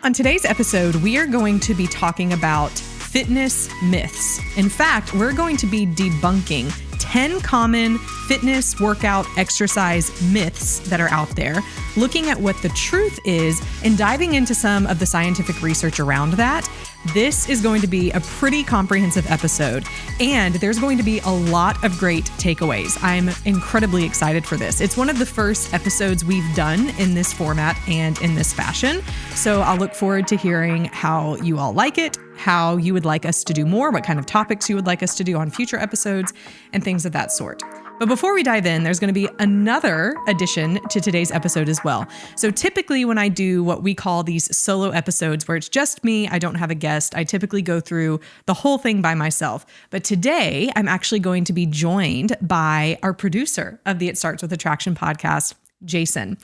On today's episode, we are going to be talking about fitness myths. In fact, we're going to be debunking 10 common fitness, workout, exercise myths that are out there, looking at what the truth is and diving into some of the scientific research around that. This is going to be a pretty comprehensive episode, and there's going to be a lot of great takeaways. I'm incredibly excited for this. It's one of the first episodes we've done in this format and in this fashion, so I'll look forward to hearing how you all like it, how you would like us to do more, what kind of topics you would like us to do on future episodes, and things of that sort. But before we dive in, there's going to be another addition to today's episode as well. So typically when I do what we call these solo episodes where it's just me, I don't have a guest, I typically go through the whole thing by myself. But today I'm actually going to be joined by our producer of the It Starts With Attraction podcast, Jason.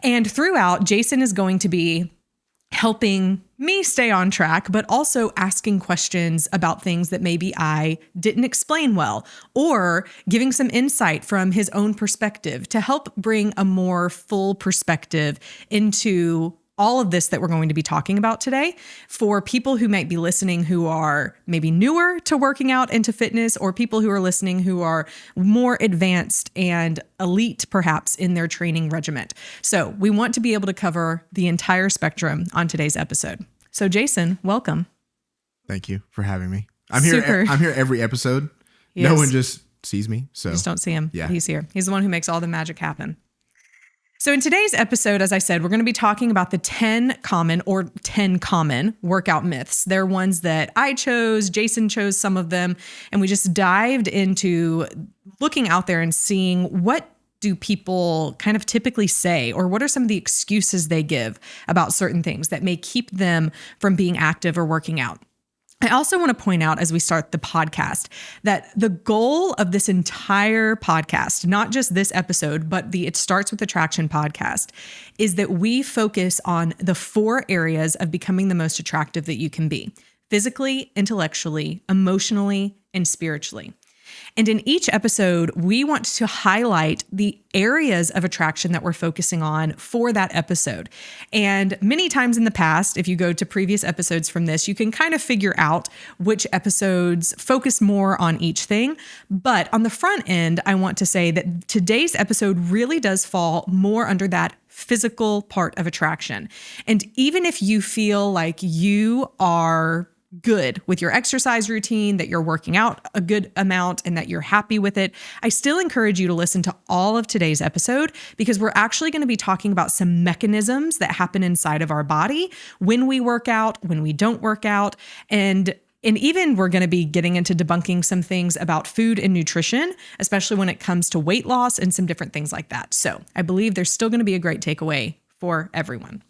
And throughout, Jason is going to be helping me stay on track, but also asking questions about things that maybe I didn't explain well, or giving some insight from his own perspective to help bring a more full perspective into all of this that we're going to be talking about today for people who might be listening who are maybe newer to working out and to fitness, or people who are listening who are more advanced and elite perhaps in their training regiment. So we want to be able to cover the entire spectrum on today's episode. So Jason, welcome. Thank you for having me. I'm here every episode. No one just sees me. So just don't see him. Yeah. He's here. He's the one who makes all the magic happen. So in today's episode, as I said, we're going to be talking about the 10 common workout myths. They're ones that I chose, Jason chose some of them, and we just dived into looking out there and seeing what do people kind of typically say, or what are some of the excuses they give about certain things that may keep them from being active or working out. I also want to point out as we start the podcast that the goal of this entire podcast, not just this episode, but the It Starts With Attraction podcast, is that we focus on the 4 areas of becoming the most attractive that you can be: physically, intellectually, emotionally, and spiritually. And in each episode, we want to highlight the areas of attraction that we're focusing on for that episode. And many times in the past, if you go to previous episodes from this, you can kind of figure out which episodes focus more on each thing. But on the front end, I want to say that today's episode really does fall more under that physical part of attraction. And even if you feel like you are good with your exercise routine, that you're working out a good amount and that you're happy with it, I still encourage you to listen to all of today's episode, because we're actually going to be talking about some mechanisms that happen inside of our body when we work out, when we don't work out, and even we're going to be getting into debunking some things about food and nutrition, especially when it comes to weight loss and some different things like that. So I believe there's still going to be a great takeaway for everyone.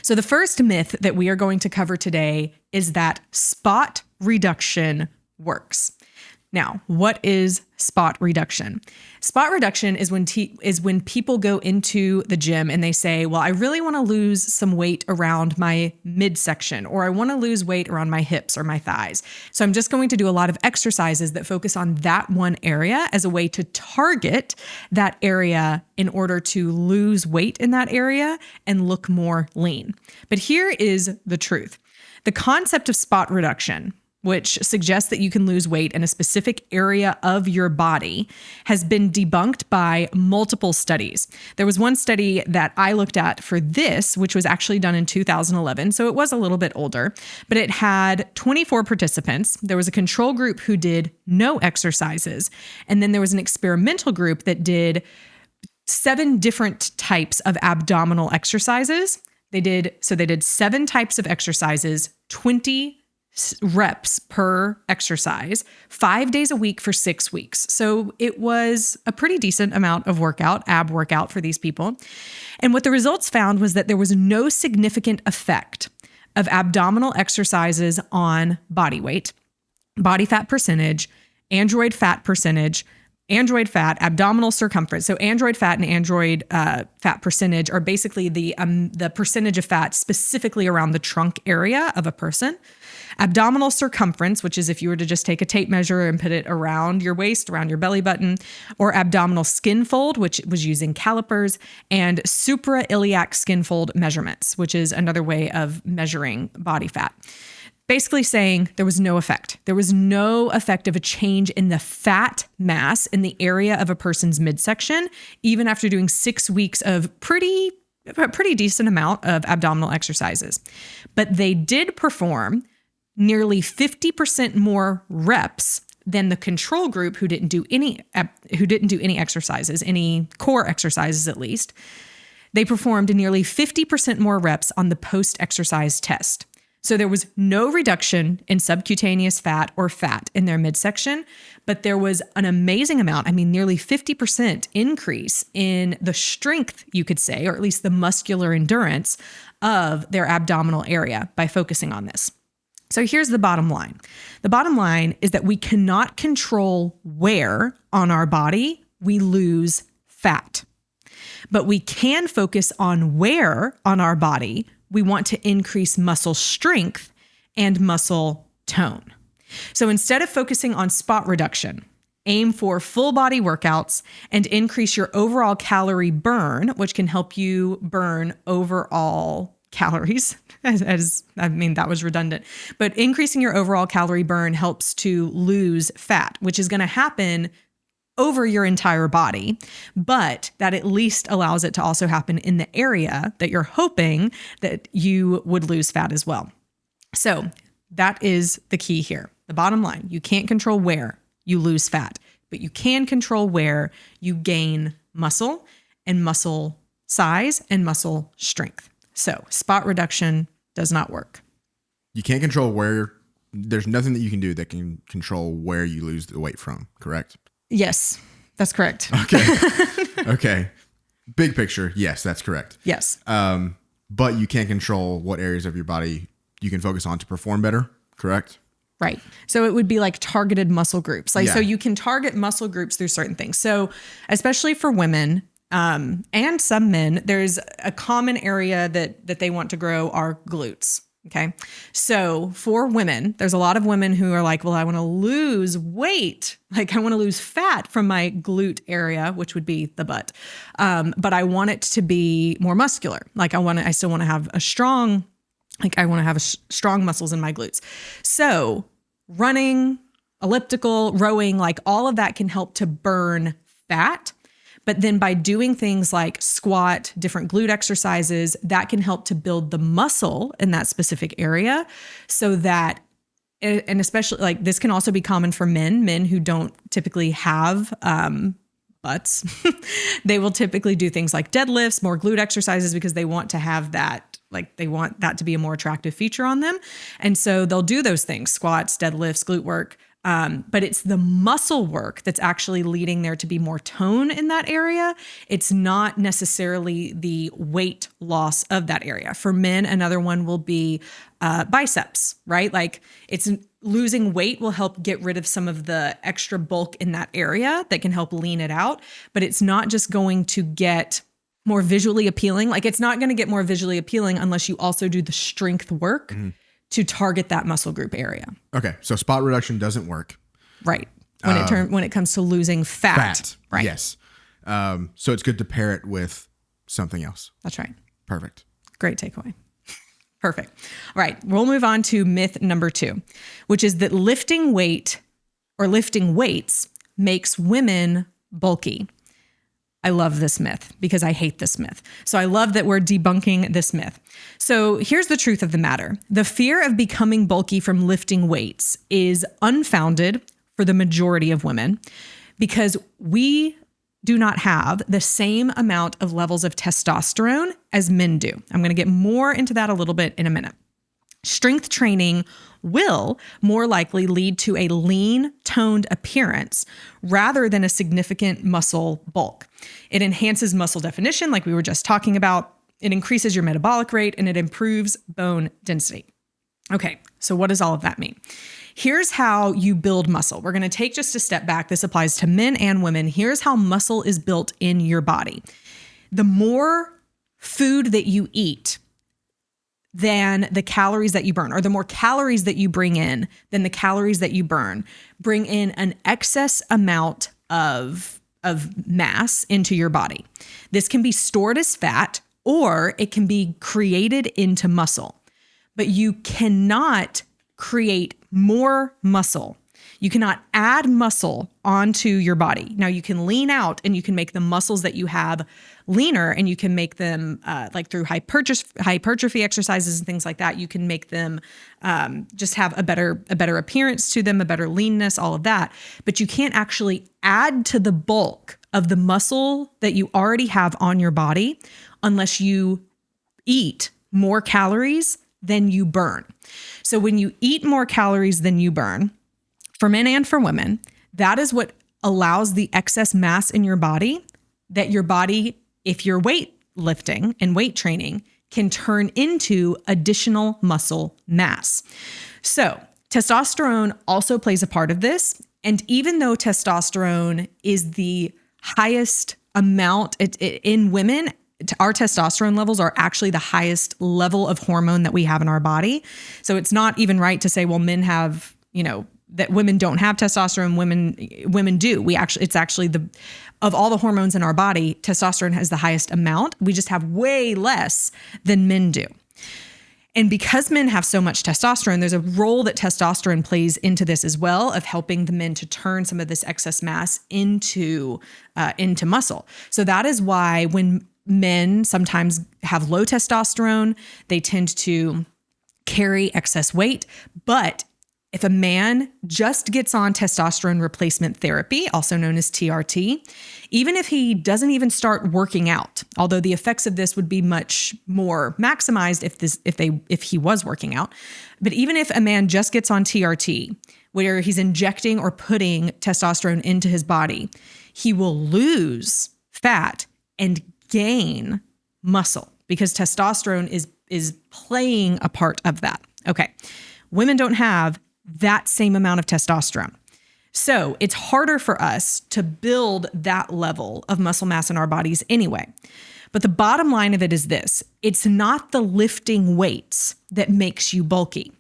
So the first myth that we are going to cover today is that spot reduction works. Now, what is spot reduction? Spot reduction is when people go into the gym and they say, well, I really want to lose some weight around my midsection, or I want to lose weight around my hips or my thighs. So I'm just going to do a lot of exercises that focus on that one area as a way to target that area in order to lose weight in that area and look more lean. But here is the truth. The concept of spot reduction, which suggests that you can lose weight in a specific area of your body, has been debunked by multiple studies. There was one study that I looked at for this, which was actually done in 2011, so it was a little bit older, but it had 24 participants. There was a control group who did no exercises, and then there was an experimental group that did 7 different types of abdominal exercises. They did 7 types of exercises, 20 reps per exercise, 5 days a week for 6 weeks. So it was a pretty decent amount of ab workout for these people. And what the results found was that there was no significant effect of abdominal exercises on body weight, body fat percentage, android fat percentage, android fat, abdominal circumference. So android fat and android fat percentage are basically the percentage of fat specifically around the trunk area of a person. Abdominal circumference, which is if you were to just take a tape measure and put it around your waist, around your belly button, or abdominal skin fold, which was using calipers, and suprailiac skin fold measurements, which is another way of measuring body fat. Basically saying there was no effect. There was no effect of a change in the fat mass in the area of a person's midsection, even after doing 6 weeks of a pretty decent amount of abdominal exercises. But they did perform nearly 50% more reps than the control group who didn't do any exercises, any core exercises at least. They performed nearly 50% more reps on the post-exercise test. So there was no reduction in subcutaneous fat or fat in their midsection, but there was an amazing amount, nearly 50% increase in the strength, you could say, or at least the muscular endurance of their abdominal area by focusing on this. So here's the bottom line. The bottom line is that we cannot control where on our body we lose fat, but we can focus on where on our body we want to increase muscle strength and muscle tone. So instead of focusing on spot reduction, aim for full body workouts and increase your overall calorie burn, which can help you burn overall calories. That was redundant, but increasing your overall calorie burn helps to lose fat, which is going to happen over your entire body, but that at least allows it to also happen in the area that you're hoping that you would lose fat as well. So that is the key here. The bottom line, you can't control where you lose fat, but you can control where you gain muscle and muscle size and muscle strength. So spot reduction does not work. You can't control where, there's nothing that you can do that can control where you lose the weight from, correct? Yes, that's correct. Okay. Big picture. Yes, that's correct. Yes. But you can't control what areas of your body you can focus on to perform better, correct? Right. So it would be like targeted muscle groups. So you can target muscle groups through certain things. So especially for women, and some men, there's a common area that they want to grow are glutes. Okay. So for women, there's a lot of women who are like, well, I want to lose weight. Like I want to lose fat from my glute area, which would be the butt. But I want it to be more muscular. Like I still want to have strong muscles in my glutes. So running, elliptical, rowing, like all of that can help to burn fat. But then by doing things like squat, different glute exercises, that can help to build the muscle in that specific area so that, and especially like this can also be common for men who don't typically have butts. They will typically do things like deadlifts, more glute exercises because they want to have that, like they want that to be a more attractive feature on them. And so they'll do those things, squats, deadlifts, glute work. But it's the muscle work that's actually leading there to be more tone in that area. It's not necessarily the weight loss of that area. For men, another one will be biceps, right? Like it's losing weight will help get rid of some of the extra bulk in that area that can help lean it out. But it's not just going to get more visually appealing. Like it's not going to get more visually appealing unless you also do the strength work to target that muscle group area. Okay. So spot reduction doesn't work. Right. When it comes to losing fat. Right. Yes. So it's good to pair it with something else. That's right. Perfect. Great takeaway. Perfect. All right. We'll move on to myth number 2, which is that lifting weights makes women bulky. I love this myth because I hate this myth. So I love that we're debunking this myth. So here's the truth of the matter. The fear of becoming bulky from lifting weights is unfounded for the majority of women because we do not have the same amount of levels of testosterone as men do. I'm going to get more into that a little bit in a minute. Strength training will more likely lead to a lean, toned appearance rather than a significant muscle bulk. It enhances muscle definition, like we were just talking about. It increases your metabolic rate and it improves bone density. Okay, so what does all of that mean? Here's how you build muscle. We're going to take just a step back. This applies to men and women. Here's how muscle is built in your body. The more food that you eat than the calories that you burn, or the more calories that you bring in than the calories that you burn, bring in an excess amount of mass into your body. This can be stored as fat, or it can be created into muscle. But you cannot create more muscle. You cannot add muscle onto your body. Now, you can lean out and you can make the muscles that you have leaner, and you can make them like through hypertrophy exercises and things like that. You can make them just have a better appearance to them, a better leanness, all of that. But you can't actually add to the bulk of the muscle that you already have on your body unless you eat more calories than you burn. So when you eat more calories than you burn, for men and for women, that is what allows the excess mass in your body that your body, if you're weightlifting and weight training, can turn into additional muscle mass. So testosterone also plays a part of this. And even though testosterone is the highest amount in women, our testosterone levels are actually the highest level of hormone that we have in our body. So it's not even right to say, well, men have, that women don't have testosterone, women do. It's actually of all the hormones in our body, testosterone has the highest amount. We just have way less than men do. And because men have so much testosterone, there's a role that testosterone plays into this as well, of helping the men to turn some of this excess mass into muscle. So that is why when men sometimes have low testosterone, they tend to carry excess weight. But if a man just gets on testosterone replacement therapy, also known as TRT, even if he doesn't even start working out, although the effects of this would be much more maximized if he was working out, but even if a man just gets on TRT, where he's injecting or putting testosterone into his body, he will lose fat and gain muscle because testosterone is playing a part of that. Okay. Women don't have that same amount of testosterone. So it's harder for us to build that level of muscle mass in our bodies anyway. But the bottom line of it is this: it's not the lifting weights that makes you bulky.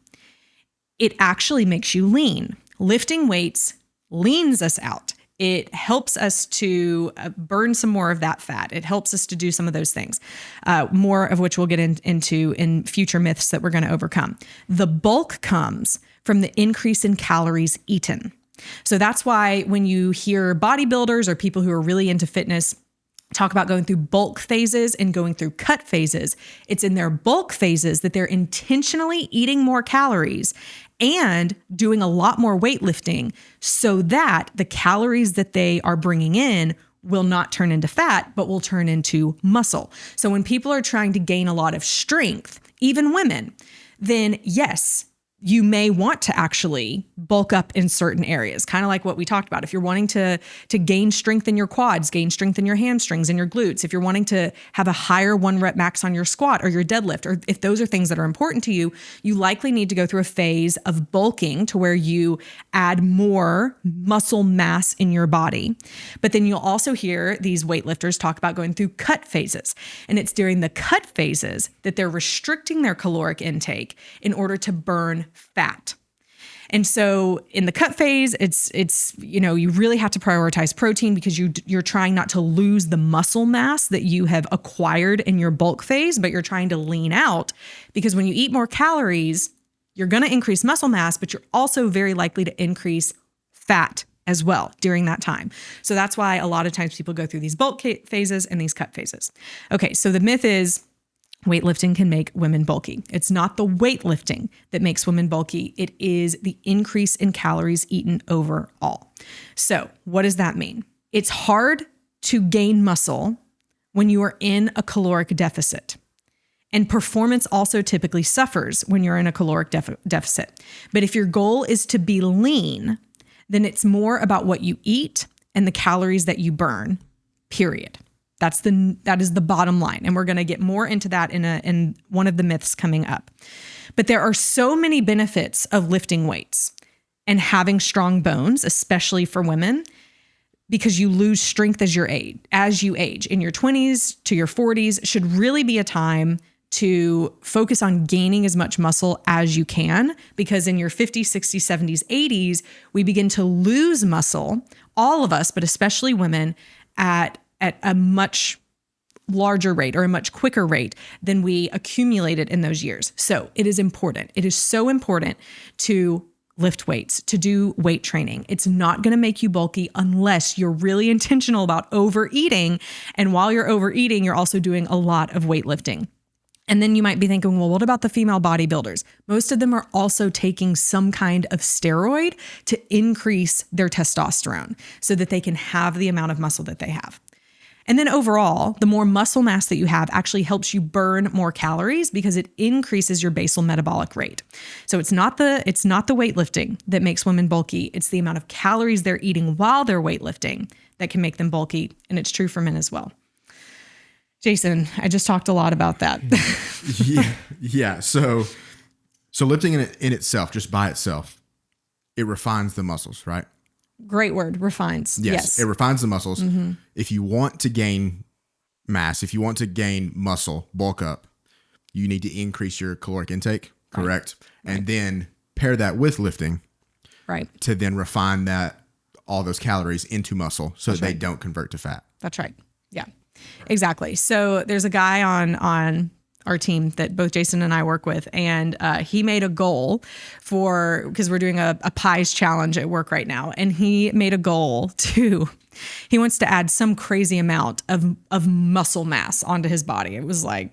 It actually makes you lean. Lifting weights leans us out. It helps us to burn some more of that fat. It helps us to do some of those things, more of which we'll get into in future myths that we're going to overcome. The bulk comes from the increase in calories eaten. So that's why when you hear bodybuilders or people who are really into fitness talk about going through bulk phases and going through cut phases, it's in their bulk phases that they're intentionally eating more calories and doing a lot more weightlifting so that the calories that they are bringing in will not turn into fat, but will turn into muscle. So when people are trying to gain a lot of strength, even women, then yes, you may want to actually bulk up in certain areas, kind of like what we talked about. If you're wanting to gain strength in your quads, gain strength in your hamstrings and your glutes, if you're wanting to have a higher 1 rep max on your squat or your deadlift, or if those are things that are important to you, you likely need to go through a phase of bulking to where you add more muscle mass in your body. But then you'll also hear these weightlifters talk about going through cut phases. And it's during the cut phases that they're restricting their caloric intake in order to burn fat. And so in the cut phase, it's you really have to prioritize protein because you're trying not to lose the muscle mass that you have acquired in your bulk phase, but you're trying to lean out because when you eat more calories, you're going to increase muscle mass, but you're also very likely to increase fat as well during that time. So that's why a lot of times people go through these bulk phases and these cut phases. Okay, so the myth is weightlifting can make women bulky. It's not the weightlifting that makes women bulky. It is the increase in calories eaten overall. So what does that mean? It's hard to gain muscle when you are in a caloric deficit. And performance also typically suffers when you're in a caloric deficit. But if your goal is to be lean, then it's more about what you eat and the calories that you burn, period. That is the bottom line. And we're going to get more into that in one of the myths coming up. But there are so many benefits of lifting weights. and having strong bones, especially for women, because you lose strength as you age. In your 20s to your 40s should really be a time to focus on gaining as much muscle as you can, because in your 50s, 60s, 70s, 80s, we begin to lose muscle, all of us, but especially women, at a much larger rate or a much quicker rate than we accumulated in those years. So it is important. It is so important to lift weights, to do weight training. It's not going to make you bulky unless you're really intentional about overeating. And while you're overeating, you're also doing a lot of weightlifting. And then you might be thinking, well, what about the female bodybuilders? Most of them are also taking some kind of steroid to increase their testosterone so that they can have the amount of muscle that they have. And then overall, the more muscle mass that you have actually helps you burn more calories because it increases your basal metabolic rate. So it's not the weightlifting that makes women bulky. It's the amount of calories they're eating while they're weightlifting that can make them bulky. And it's true for men as well. Jason, I just talked a lot about that. Yeah. So lifting in itself, just by itself, it refines the muscles, right? Great word, refines. Yes. It refines the muscles. Mm-hmm. If you want to gain mass, if you want to gain muscle, bulk up, you need to increase your caloric intake, correct? Right. And then pair that with lifting, right? To then refine all those calories into muscle so that they don't convert to fat. That's right. Yeah, exactly. So there's a guy on our team that both Jason and I work with. And he made a goal because we're doing a pies challenge at work right now. And he made a goal he wants to add some crazy amount of muscle mass onto his body. It was like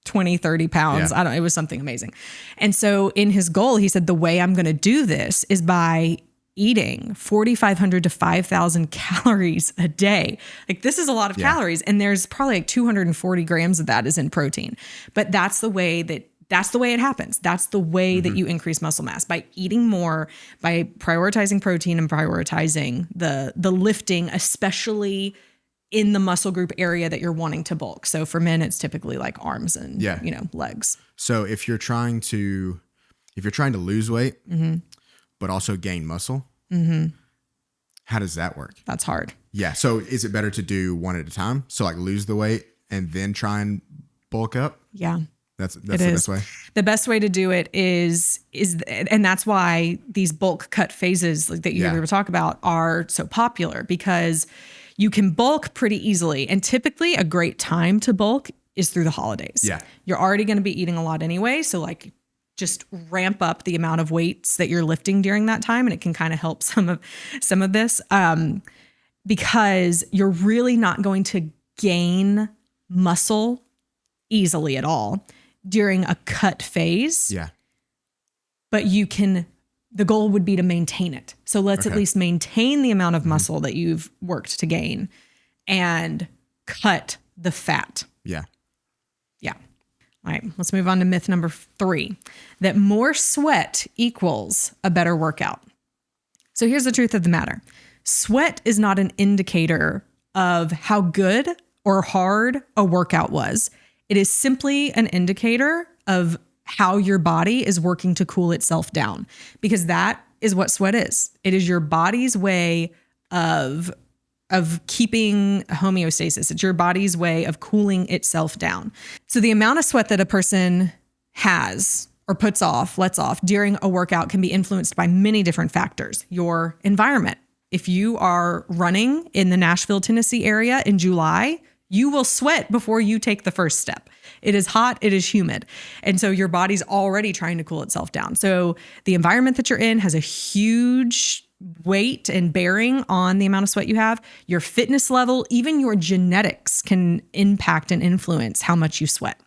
20, 30 pounds. Yeah. It was something amazing. And so in his goal, he said, the way I'm going to do this is by eating 4,500 to 5,000 calories a day. Like, this is a lot of calories, and there's probably like 240 grams of that is in protein. But that's the way it happens. That's the way that you increase muscle mass, by eating more, by prioritizing protein and prioritizing the lifting, especially in the muscle group area that you're wanting to bulk. So for men, it's typically like arms and legs. So if you're trying to lose weight, but also gain muscle, how does that work? That's hard. Yeah. So is it better to do one at a time? So like lose the weight and then try and bulk up? Yeah. That's the best way. The best way to do it is, and that's why these bulk cut phases that you hear people talk about are so popular, because you can bulk pretty easily. And typically a great time to bulk is through the holidays. Yeah. You're already going to be eating a lot anyway. So like, just ramp up the amount of weights that you're lifting during that time. And it can kind of help some of this, because you're really not going to gain muscle easily at all during a cut phase. Yeah. But the goal would be to maintain it. So let's at least maintain the amount of muscle that you've worked to gain and cut the fat. Yeah. Yeah. All right, let's move on to myth number 3, that more sweat equals a better workout. So here's the truth of the matter. Sweat is not an indicator of how good or hard a workout was. It is simply an indicator of how your body is working to cool itself down, because that is what sweat is. It is your body's way of keeping homeostasis. It's your body's way of cooling itself down. So the amount of sweat that a person has or lets off during a workout can be influenced by many different factors. Your environment. If you are running in the Nashville, Tennessee area in July, you will sweat before you take the first step. It is hot, it is humid. And so your body's already trying to cool itself down. So the environment that you're in has a huge weight and bearing on the amount of sweat you have. Your fitness level, even your genetics can impact and influence how much you sweat.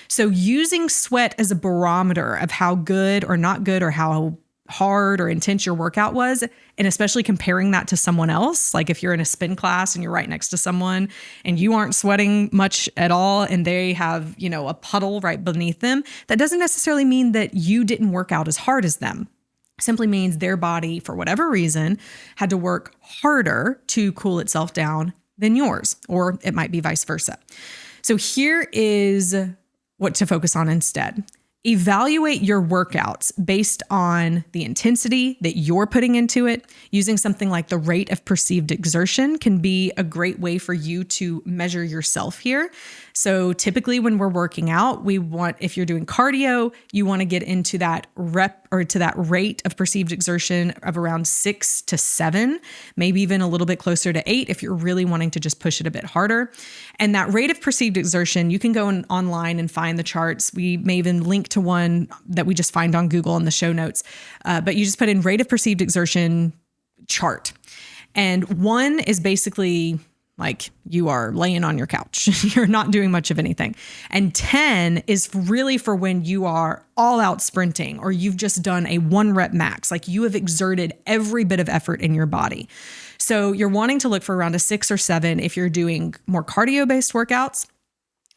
So using sweat as a barometer of how good or not good or how hard or intense your workout was, and especially comparing that to someone else, like if you're in a spin class and you're right next to someone and you aren't sweating much at all and they have, a puddle right beneath them, that doesn't necessarily mean that you didn't work out as hard as them. Simply means their body, for whatever reason, had to work harder to cool itself down than yours, or it might be vice versa. So here is what to focus on instead. Evaluate your workouts based on the intensity that you're putting into it. Using something like the rate of perceived exertion can be a great way for you to measure yourself here. So typically when we're working out, if you're doing cardio, you want to get into that rep or to that rate of perceived exertion of around 6 to 7, maybe even a little bit closer to 8 if you're really wanting to just push it a bit harder. And that rate of perceived exertion, you can go online and find the charts. We may even link to one that we just find on Google in the show notes. But you just put in rate of perceived exertion chart. And 1 is basically like you are laying on your couch. You're not doing much of anything. And 10 is really for when you are all out sprinting or you've just done a 1 rep max, like you have exerted every bit of effort in your body. So you're wanting to look for around a 6 or 7 if you're doing more cardio-based workouts.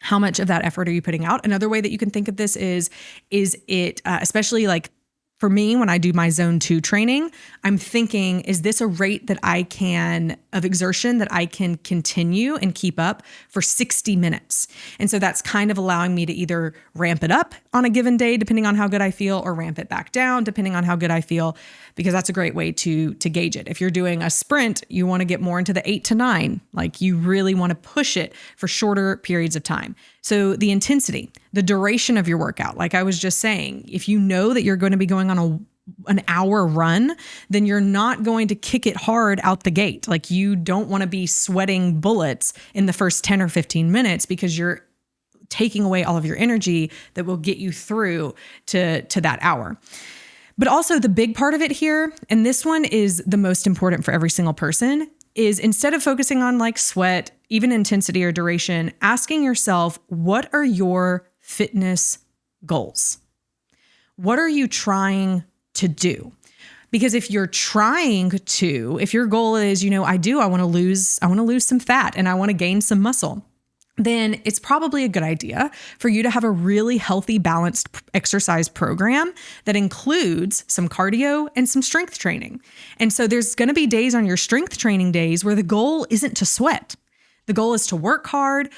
How much of that effort are you putting out? Another way that you can think of this is it, especially like for me, when I do my zone 2 training, I'm thinking, is this a rate of exertion that I can continue and keep up for 60 minutes? And so that's kind of allowing me to either ramp it up on a given day, depending on how good I feel, or ramp it back down, depending on how good I feel, because that's a great way to gauge it. If you're doing a sprint, you want to get more into the 8 to 9. Like you really want to push it for shorter periods of time. So the intensity, the duration of your workout, like I was just saying, if you know that you're going to be going on an hour run, then you're not going to kick it hard out the gate. Like you don't want to be sweating bullets in the first 10 or 15 minutes because you're taking away all of your energy that will get you through to that hour. But also the big part of it here, and this one is the most important for every single person, is instead of focusing on like sweat, even intensity or duration, asking yourself, what are your fitness goals? What are you trying to do? Because if your goal is, I want to lose some fat and I want to gain some muscle, then it's probably a good idea for you to have a really healthy, balanced exercise program that includes some cardio and some strength training. And so there's going to be days on your strength training days where the goal isn't to sweat. The goal is to work hard.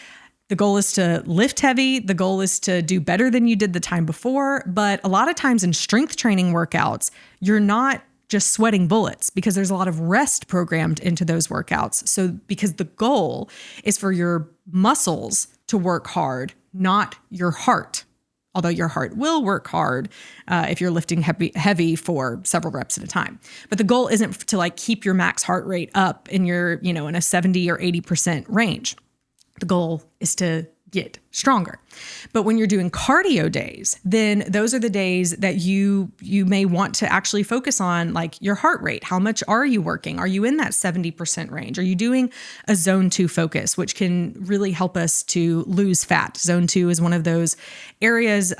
The goal is to lift heavy. The goal is to do better than you did the time before. But a lot of times in strength training workouts, you're not just sweating bullets because there's a lot of rest programmed into those workouts. So because the goal is for your muscles to work hard, not your heart. Although your heart will work hard if you're lifting heavy for several reps at a time. But the goal isn't to like keep your max heart rate up in your, in a 70 or 80% range. The goal is to get stronger. But when you're doing cardio days, then those are the days that you may want to actually focus on like your heart rate. How much are you working? Are you in that 70% range? Are you doing a zone 2 focus, which can really help us to lose fat? Zone 2 is one of those areas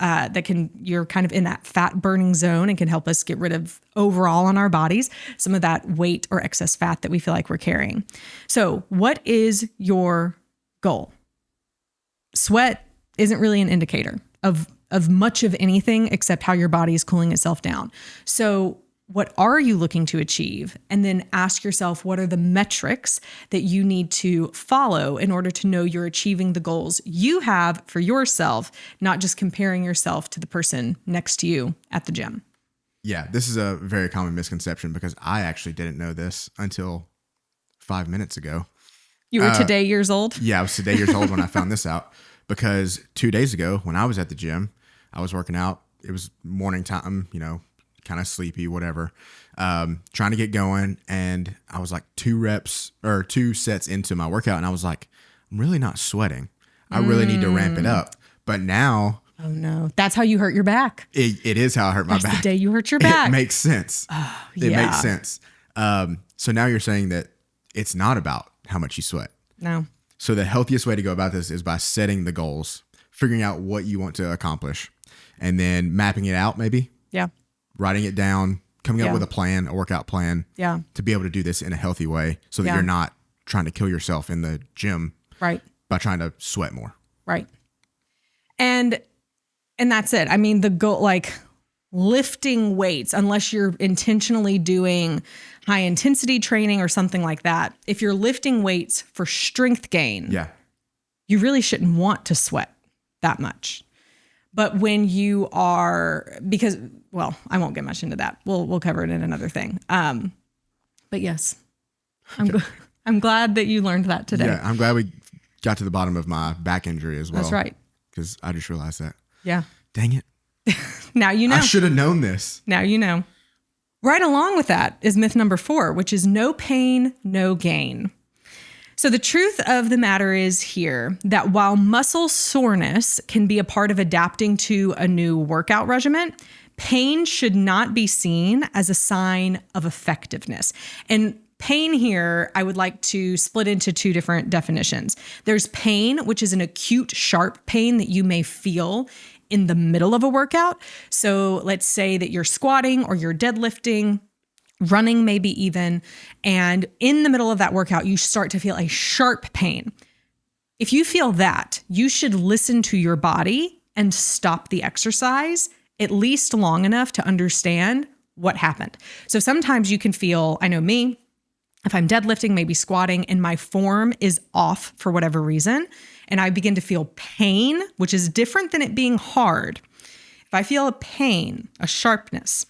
you're kind of in that fat burning zone and can help us get rid of overall on our bodies some of that weight or excess fat that we feel like we're carrying. So what is your goal? Sweat isn't really an indicator of much of anything except how your body is cooling itself down. So what are you looking to achieve? And then ask yourself, what are the metrics that you need to follow in order to know you're achieving the goals you have for yourself, not just comparing yourself to the person next to you at the gym? Yeah, this is a very common misconception because I actually didn't know this until 5 minutes ago. You were today years old? Yeah, I was today years old when I found this out because 2 days ago when I was at the gym, I was working out. It was morning time, kind of sleepy, whatever, trying to get going. And I was like 2 sets into my workout. And I was like, I'm really not sweating. I really need to ramp it up. But now. Oh no, that's how you hurt your back. It is how I hurt my back. That's the day you hurt your back. It makes sense. Oh, It makes sense. So now you're saying that it's not about how much you sweat. No. So the healthiest way to go about this is by setting the goals, figuring out what you want to accomplish, and then mapping it out maybe. Yeah. Writing it down, coming up with a plan, a workout plan. Yeah. To be able to do this in a healthy way so that you're not trying to kill yourself in the gym. Right. By trying to sweat more. Right. And that's it. I mean, the goal, like lifting weights, unless you're intentionally doing high intensity training or something like that, if you're lifting weights for strength gain, you really shouldn't want to sweat that much. But when you are, because, well, I won't get much into that. We'll cover it in another thing. But yes, I'm glad that you learned that today. Yeah, I'm glad we got to the bottom of my back injury as well. That's right. Because I just realized that. Yeah. Dang it. Now you know. I should have known this. Now you know. Right along with that is myth number 4, which is no pain, no gain. So the truth of the matter is here that while muscle soreness can be a part of adapting to a new workout regimen, pain should not be seen as a sign of effectiveness. And pain here, I would like to split into 2 different definitions. There's pain, which is an acute, sharp pain that you may feel in the middle of a workout. So let's say that you're squatting or you're deadlifting, running maybe even, and in the middle of that workout, you start to feel a sharp pain. If you feel that, you should listen to your body and stop the exercise at least long enough to understand what happened. So sometimes you can feel, I know me, if I'm deadlifting, maybe squatting, and my form is off for whatever reason, and I begin to feel pain, which is different than it being hard. If I feel a pain, a sharpness,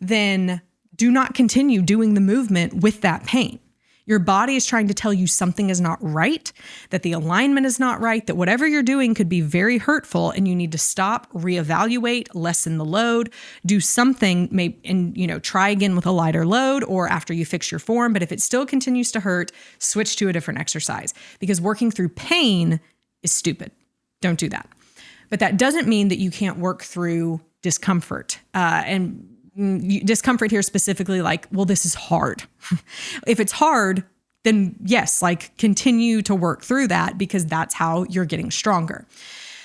then do not continue doing the movement with that pain. Your body is trying to tell you something is not right, that the alignment is not right, that whatever you're doing could be very hurtful, and you need to stop, reevaluate, lessen the load, do something, and try again with a lighter load or after you fix your form. But if it still continues to hurt, switch to a different exercise, because working through pain is stupid. Don't do that. But that doesn't mean that you can't work through discomfort. And discomfort here specifically, like, well, this is hard. If it's hard, then yes, like continue to work through that, because that's how you're getting stronger.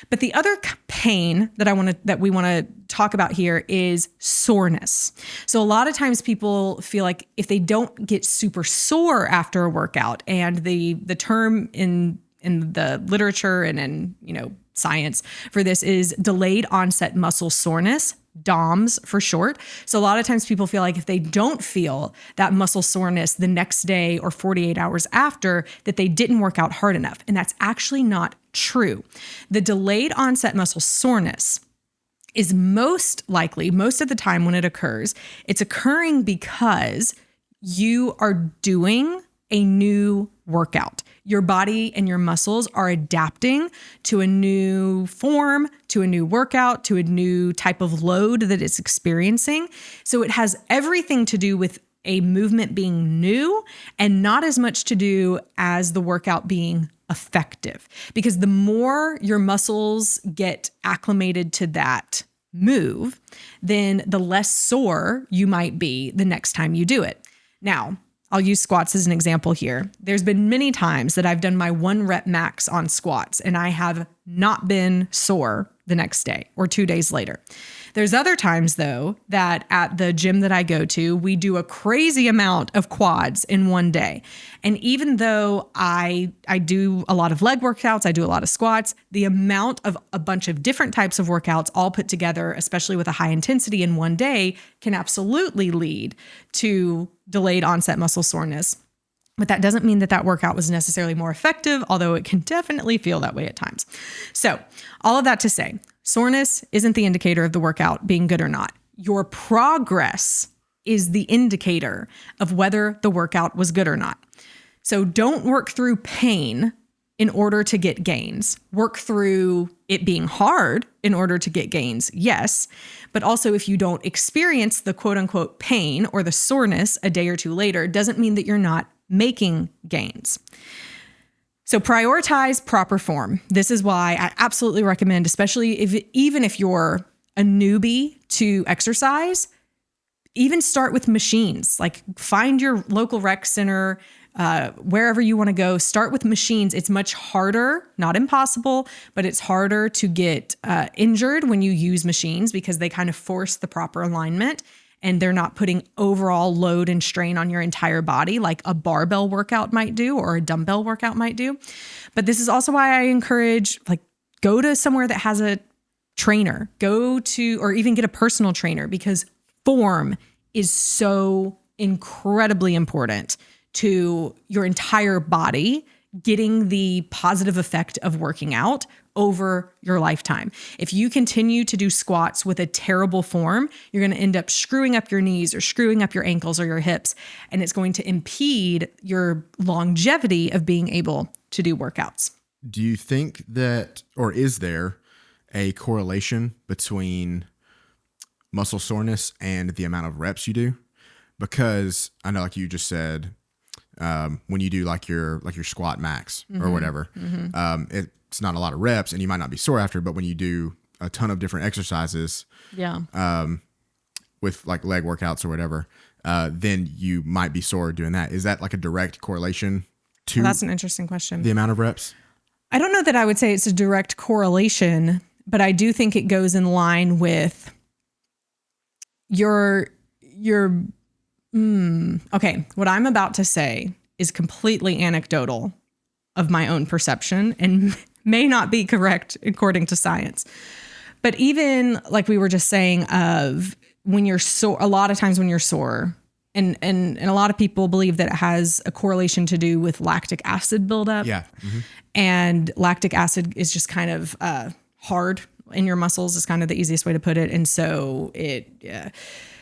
But the other pain that we want to talk about here is soreness. So a lot of times people feel like if they don't get super sore after a workout, and the term in the literature and in science for this is delayed onset muscle soreness, DOMS for short. So a lot of times people feel like if they don't feel that muscle soreness the next day or 48 hours after, that they didn't work out hard enough. And that's actually not true. The delayed onset muscle soreness is most likely, most of the time when it occurs, it's occurring because you are doing a new workout. Your body and your muscles are adapting to a new form, to a new workout, to a new type of load that it's experiencing. So it has everything to do with a movement being new and not as much to do as the workout being effective. Because the more your muscles get acclimated to that move, then the less sore you might be the next time you do it. Now, I'll use squats as an example here. There's been many times that I've done my 1 rep max on squats and I have not been sore the next day or 2 days later. There's other times though that at the gym that I go to, we do a crazy amount of quads in one day. And even though I do a lot of leg workouts, I do a lot of squats, the amount of a bunch of different types of workouts all put together, especially with a high intensity in one day, can absolutely lead to delayed onset muscle soreness. But that doesn't mean that that workout was necessarily more effective, although it can definitely feel that way at times. So all of that to say, soreness isn't the indicator of the workout being good or not. Your progress is the indicator of whether the workout was good or not. So don't work through pain in order to get gains. Work through it being hard in order to get gains, yes. But also if you don't experience the quote unquote pain or the soreness a day or two later, it doesn't mean that you're not making gains. So prioritize proper form. This is why I absolutely recommend, especially even if you're a newbie to exercise, even start with machines. Like find your local rec center, wherever you want to go, start with machines. It's much harder, not impossible, but it's harder to get injured when you use machines because they kind of force the proper alignment and they're not putting overall load and strain on your entire body like a barbell workout might do or a dumbbell workout might do. But this is also why I encourage, like, go to somewhere that has a trainer, go to, or even get a personal trainer, because form is so incredibly important to your entire body getting the positive effect of working out over your lifetime. If you continue to do squats with a terrible form, you're going to end up screwing up your knees or screwing up your ankles or your hips, and it's going to impede your longevity of being able to do workouts. Do you think that, or is there a correlation between muscle soreness and the amount of reps you do? Because I know, like you just said, when you do like your squat max or whatever, it's not a lot of reps and you might not be sore after, but when you do a ton of different exercises, with like leg workouts or whatever, then you might be sore doing that. Is that like a direct correlation to That's an interesting question. the amount of reps? I don't know that I would say it's a direct correlation, but I do think it goes in line with okay, what I'm about to say is completely anecdotal of my own perception and may not be correct according to science. But even like we were just saying of when you're sore, a lot of times when you're sore, and a lot of people believe that it has a correlation to do with lactic acid buildup. Yeah. And lactic acid is just kind of hard in your muscles is kind of the easiest way to put it. And so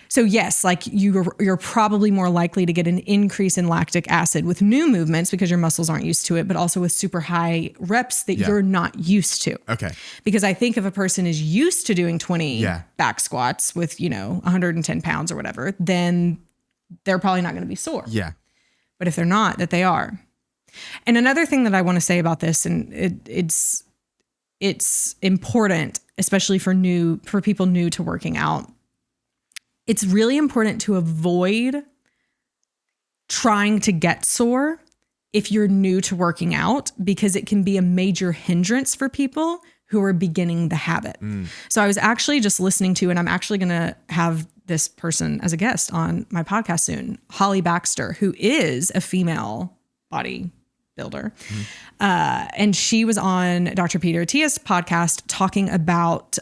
so yes, like you're probably more likely to get an increase in lactic acid with new movements because your muscles aren't used to it, but also with super high reps that you're not used to. Okay. Because I think if a person is used to doing 20 back squats with, 110 pounds or whatever, then they're probably not going to be sore. Yeah. But if they're not, that they are. And another thing that I want to say about this, and it's important, especially for people new to working out. It's really important to avoid trying to get sore if you're new to working out, because it can be a major hindrance for people who are beginning the habit. So I was actually just listening to, and I'm actually going to have this person as a guest on my podcast soon, Holly Baxter, who is a female bodybuilder. And she was on Dr. Peter Attia's podcast talking about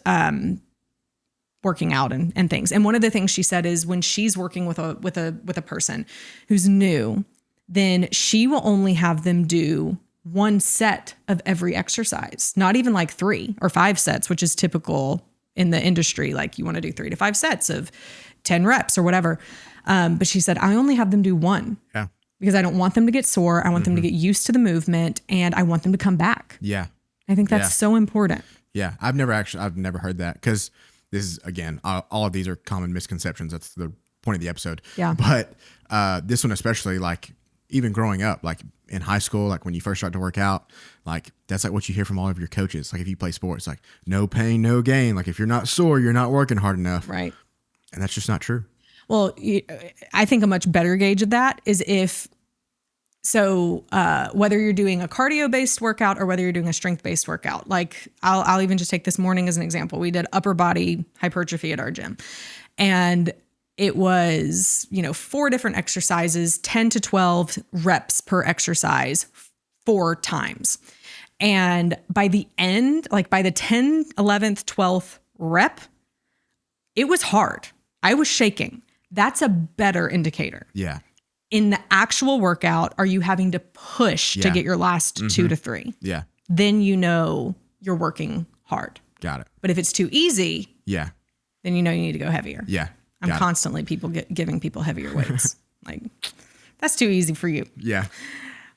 working out and things. And one of the things she said is when she's working with a person who's new, then she will only have them do one set of every exercise, not even like 3 or 5 sets, which is typical in the industry. Like you want to do 3 to 5 sets of 10 reps or whatever. But she said, I only have them do 1 because I don't want them to get sore. I want them to get used to the movement and I want them to come back. Yeah. I think that's so important. Yeah. I've never heard that, because this is, again, all of these are common misconceptions. That's the point of the episode. Yeah. But this one, especially, like even growing up, like in high school, like when you first start to work out, like that's like what you hear from all of your coaches. Like if you play sports, like no pain, no gain. Like if you're not sore, you're not working hard enough. Right. And that's just not true. Well, I think a much better gauge of that is whether you're doing a cardio-based workout or whether you're doing a strength-based workout. Like I'll even just take this morning as an example. We did upper body hypertrophy at our gym, and it was, 4 different exercises, 10 to 12 reps per exercise 4 times. And by the end, like by the 10th, 11th, 12th rep, it was hard. I was shaking. That's a better indicator. Yeah. In the actual workout, are you having to push to get your last 2 to 3? Yeah. Then you're working hard. Got it. But if it's too easy, Yeah. then you need to go heavier. Yeah. I'm constantly giving people heavier weights. Like, that's too easy for you. Yeah.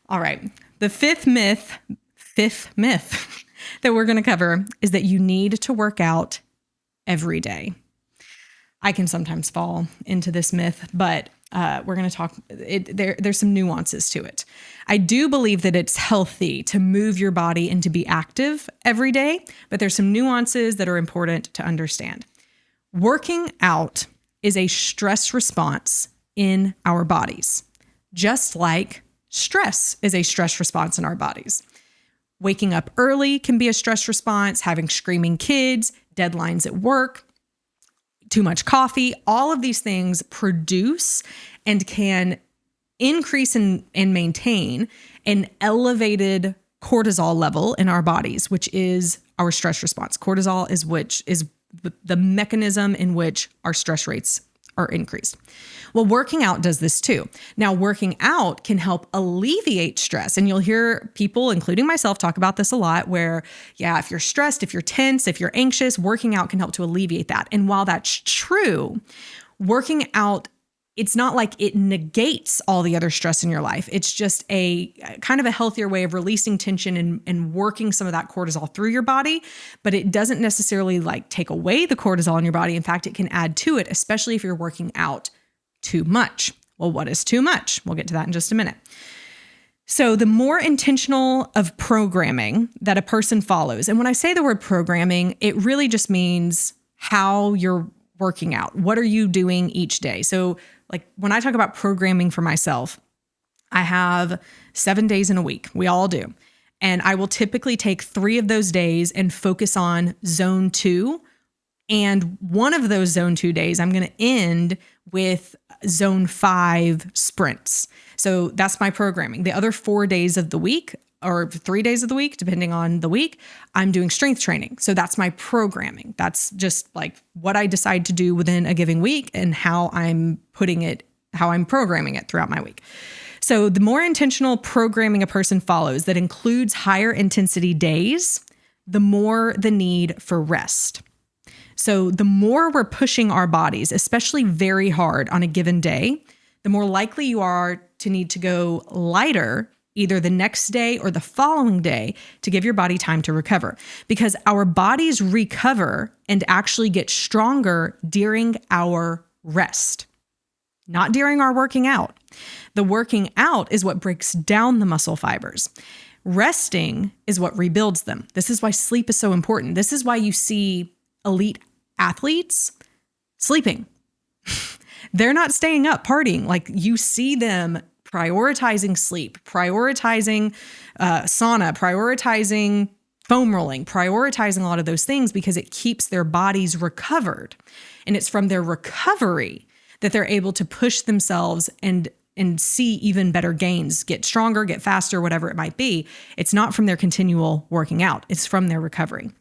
All right. The fifth myth that we're going to cover is that you need to work out every day. I can sometimes fall into this myth, but we're going to talk. There's some nuances to it. I do believe that it's healthy to move your body and to be active every day, but there's some nuances that are important to understand. Working out is a stress response in our bodies, just like stress is a stress response in our bodies. Waking up early can be a stress response, having screaming kids, deadlines at work, too much coffee, all of these things produce and can increase and maintain an elevated cortisol level in our bodies, which is our stress response. Cortisol is the mechanism in which our stress rates are increased. Well, working out does this too. Now, working out can help alleviate stress. And you'll hear people, including myself, talk about this a lot where, yeah, if you're stressed, if you're tense, if you're anxious, working out can help to alleviate that. And while that's true, working out, it's not like it negates all the other stress in your life. It's just a kind of a healthier way of releasing tension and working some of that cortisol through your body, but it doesn't necessarily like take away the cortisol in your body. In fact, it can add to it, especially if you're working out too much. Well, what is too much? We'll get to that in just a minute. So the more intentional of programming that a person follows, and when I say the word programming, it really just means how you're working out. What are you doing each day? So like when I talk about programming for myself, I have 7 days in a week. We all do. And I will typically take 3 of those days and focus on zone 2. And one of those zone 2 days, I'm going to end with zone 5 sprints. So that's my programming. The other 4 days of the week, or 3 days of the week, depending on the week, I'm doing strength training. So that's my programming. That's just like what I decide to do within a given week and how I'm programming it throughout my week. So the more intentional programming a person follows that includes higher intensity days, the more the need for rest. So the more we're pushing our bodies, especially very hard on a given day, the more likely you are to need to go lighter either the next day or the following day to give your body time to recover, because our bodies recover and actually get stronger during our rest, not during our working out. The working out is what breaks down the muscle fibers. Resting is what rebuilds them. This is why sleep is so important. This is why you see elite athletes sleeping. They're not staying up partying. Like you see them prioritizing sleep, prioritizing sauna, prioritizing foam rolling, prioritizing a lot of those things because it keeps their bodies recovered. And it's from their recovery that they're able to push themselves and see even better gains, get stronger, get faster, whatever it might be. It's not from their continual working out. It's from their recovery.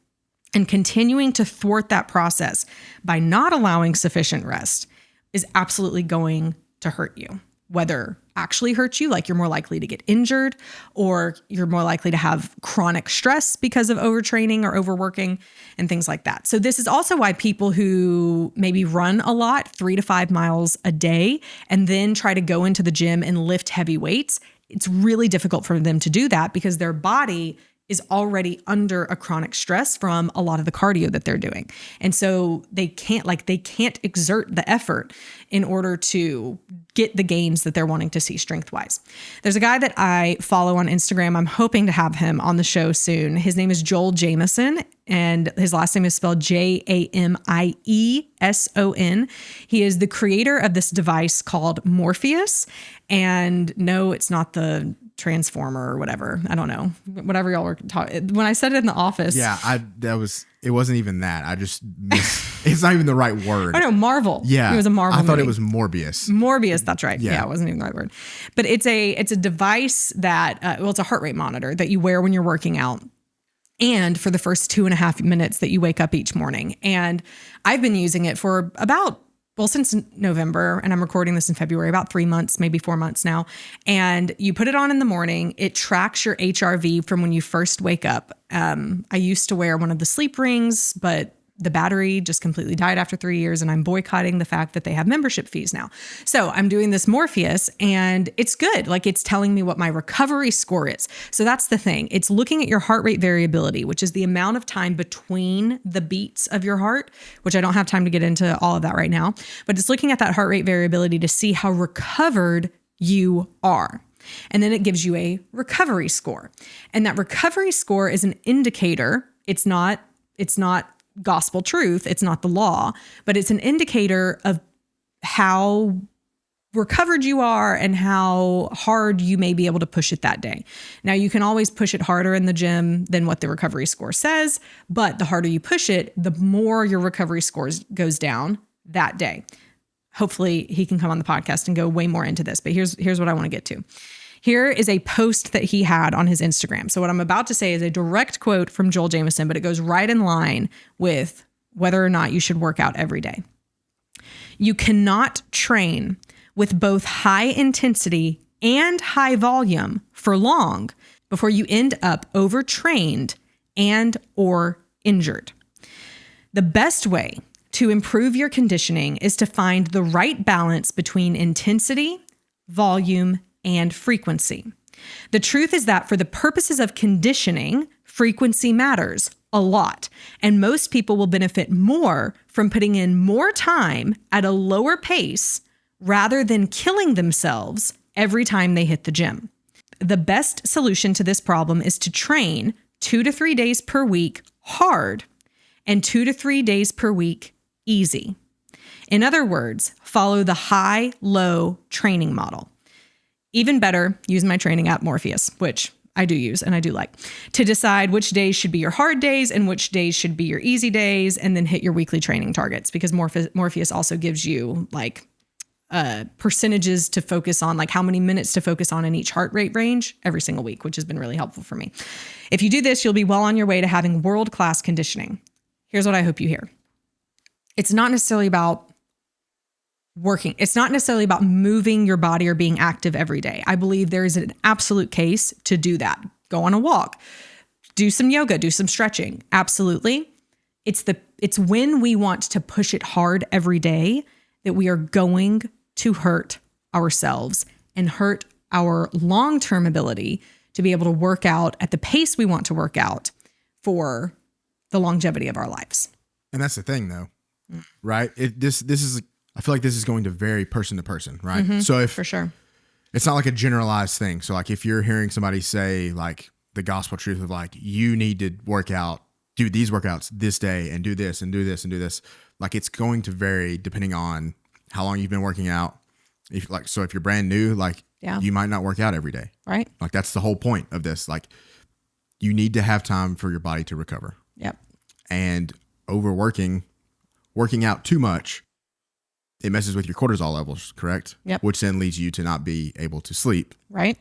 And continuing to thwart that process by not allowing sufficient rest is absolutely going to hurt you. Whether actually hurt you, like you're more likely to get injured, or you're more likely to have chronic stress because of overtraining or overworking and things like that. So this is also why people who maybe run a lot, 3 to 5 miles a day, and then try to go into the gym and lift heavy weights, it's really difficult for them to do that because their body is already under a chronic stress from a lot of the cardio that they're doing. And so they can't exert the effort in order to get the gains that they're wanting to see strength-wise. There's a guy that I follow on Instagram. I'm hoping to have him on the show soon. His name is Joel Jamieson, and his last name is spelled Jamieson. He is the creator of this device called Morpheus. And no, it's not the transformer or whatever. I don't know. Whatever y'all were talking. When I said it in the office. Yeah, it wasn't even that. It's not even the right word. Oh no, Marvel. Yeah. It was a Marvel I thought movie. It was Morbius. Morbius, that's right. Yeah. It wasn't even the right word. But it's a device that, it's a heart rate monitor that you wear when you're working out. And for the first 2.5 minutes that you wake up each morning. And I've been using it for since November, and I'm recording this in February, about 3 months, maybe 4 months now. And you put it on in the morning. It tracks your HRV from when you first wake up. I used to wear one of the sleep rings, but the battery just completely died after 3 years, and I'm boycotting the fact that they have membership fees now. So I'm doing this Morpheus, and it's good. Like, it's telling me what my recovery score is. So that's the thing. It's looking at your heart rate variability, which is the amount of time between the beats of your heart, which I don't have time to get into all of that right now, but it's looking at that heart rate variability to see how recovered you are. And then it gives you a recovery score. And that recovery score is an indicator. It's not gospel truth. It's not the law, but it's an indicator of how recovered you are and how hard you may be able to push it that day. Now, you can always push it harder in the gym than what the recovery score says, but the harder you push it, the more your recovery score goes down that day. Hopefully he can come on the podcast and go way more into this, but here's what I want to get to. Here is a post that he had on his Instagram. So what I'm about to say is a direct quote from Joel Jamieson, but it goes right in line with whether or not you should work out every day. You cannot train with both high intensity and high volume for long before you end up overtrained and or injured. The best way to improve your conditioning is to find the right balance between intensity, volume, and frequency. The truth is that for the purposes of conditioning, frequency matters a lot, and most people will benefit more from putting in more time at a lower pace rather than killing themselves every time they hit the gym. The best solution to this problem is to train 2 to 3 days per week hard and 2 to 3 days per week easy. In other words, follow the high-low training model. Even better, use my training app Morpheus, which I do use and I do like, to decide which days should be your hard days and which days should be your easy days, and then hit your weekly training targets, because Morpheus also gives you like percentages to focus on, like how many minutes to focus on in each heart rate range every single week, which has been really helpful for me. If you do this, you'll be well on your way to having world-class conditioning. Here's what I hope you hear. It's not necessarily about working. It's not necessarily about moving your body or being active every day. I believe there is an absolute case to do that. Go on a walk, do some yoga, do some stretching. Absolutely. It's when we want to push it hard every day that we are going to hurt ourselves and hurt our long-term ability to be able to work out at the pace we want to work out for the longevity of our lives. And that's the thing, though, right? This is. I feel like this is going to vary person to person, right? Mm-hmm, so for sure, it's not like a generalized thing. So like if you're hearing somebody say like the gospel truth of like, you need to work out, do these workouts this day and do this and do this and do this, like it's going to vary depending on how long you've been working out. If you're brand new, like you might not work out every day. Right. Like that's the whole point of this. Like you need to have time for your body to recover. Yep. And working out too much, it messes with your cortisol levels, correct? Yep. Which then leads you to not be able to sleep. Right.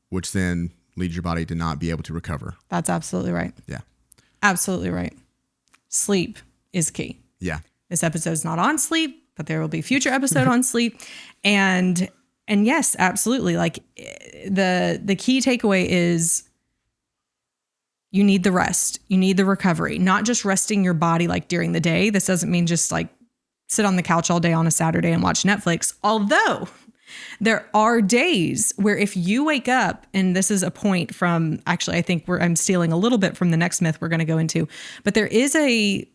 Which then leads your body to not be able to recover. That's absolutely right. Yeah. Absolutely right. Sleep is key. Yeah. This episode's not on sleep, but there will be a future episode on sleep. And yes, absolutely. Like the key takeaway is you need the rest. You need the recovery, not just resting your body like during the day. This doesn't mean just like sit on the couch all day on a Saturday and watch Netflix. Although there are days where if you wake up, and this is a point from, actually, I think I'm stealing a little bit from the next myth we're going to go into, but there is a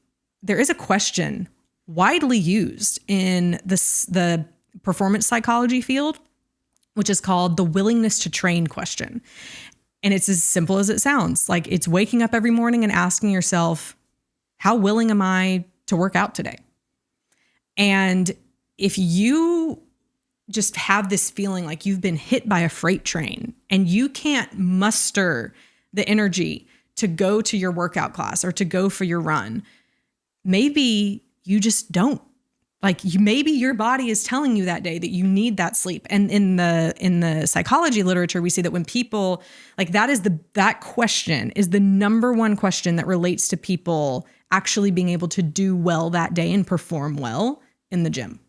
question widely used in the performance psychology field, which is called the willingness to train question. And it's as simple as it sounds. Like it's waking up every morning and asking yourself, how willing am I to work out today? And if you just have this feeling like you've been hit by a freight train and you can't muster the energy to go to your workout class or to go for your run, maybe you just don't. Maybe your body is telling you that day that you need that sleep. And in the psychology literature, we see that when people that question is the number one question that relates to people actually being able to do well that day and perform well in the gym.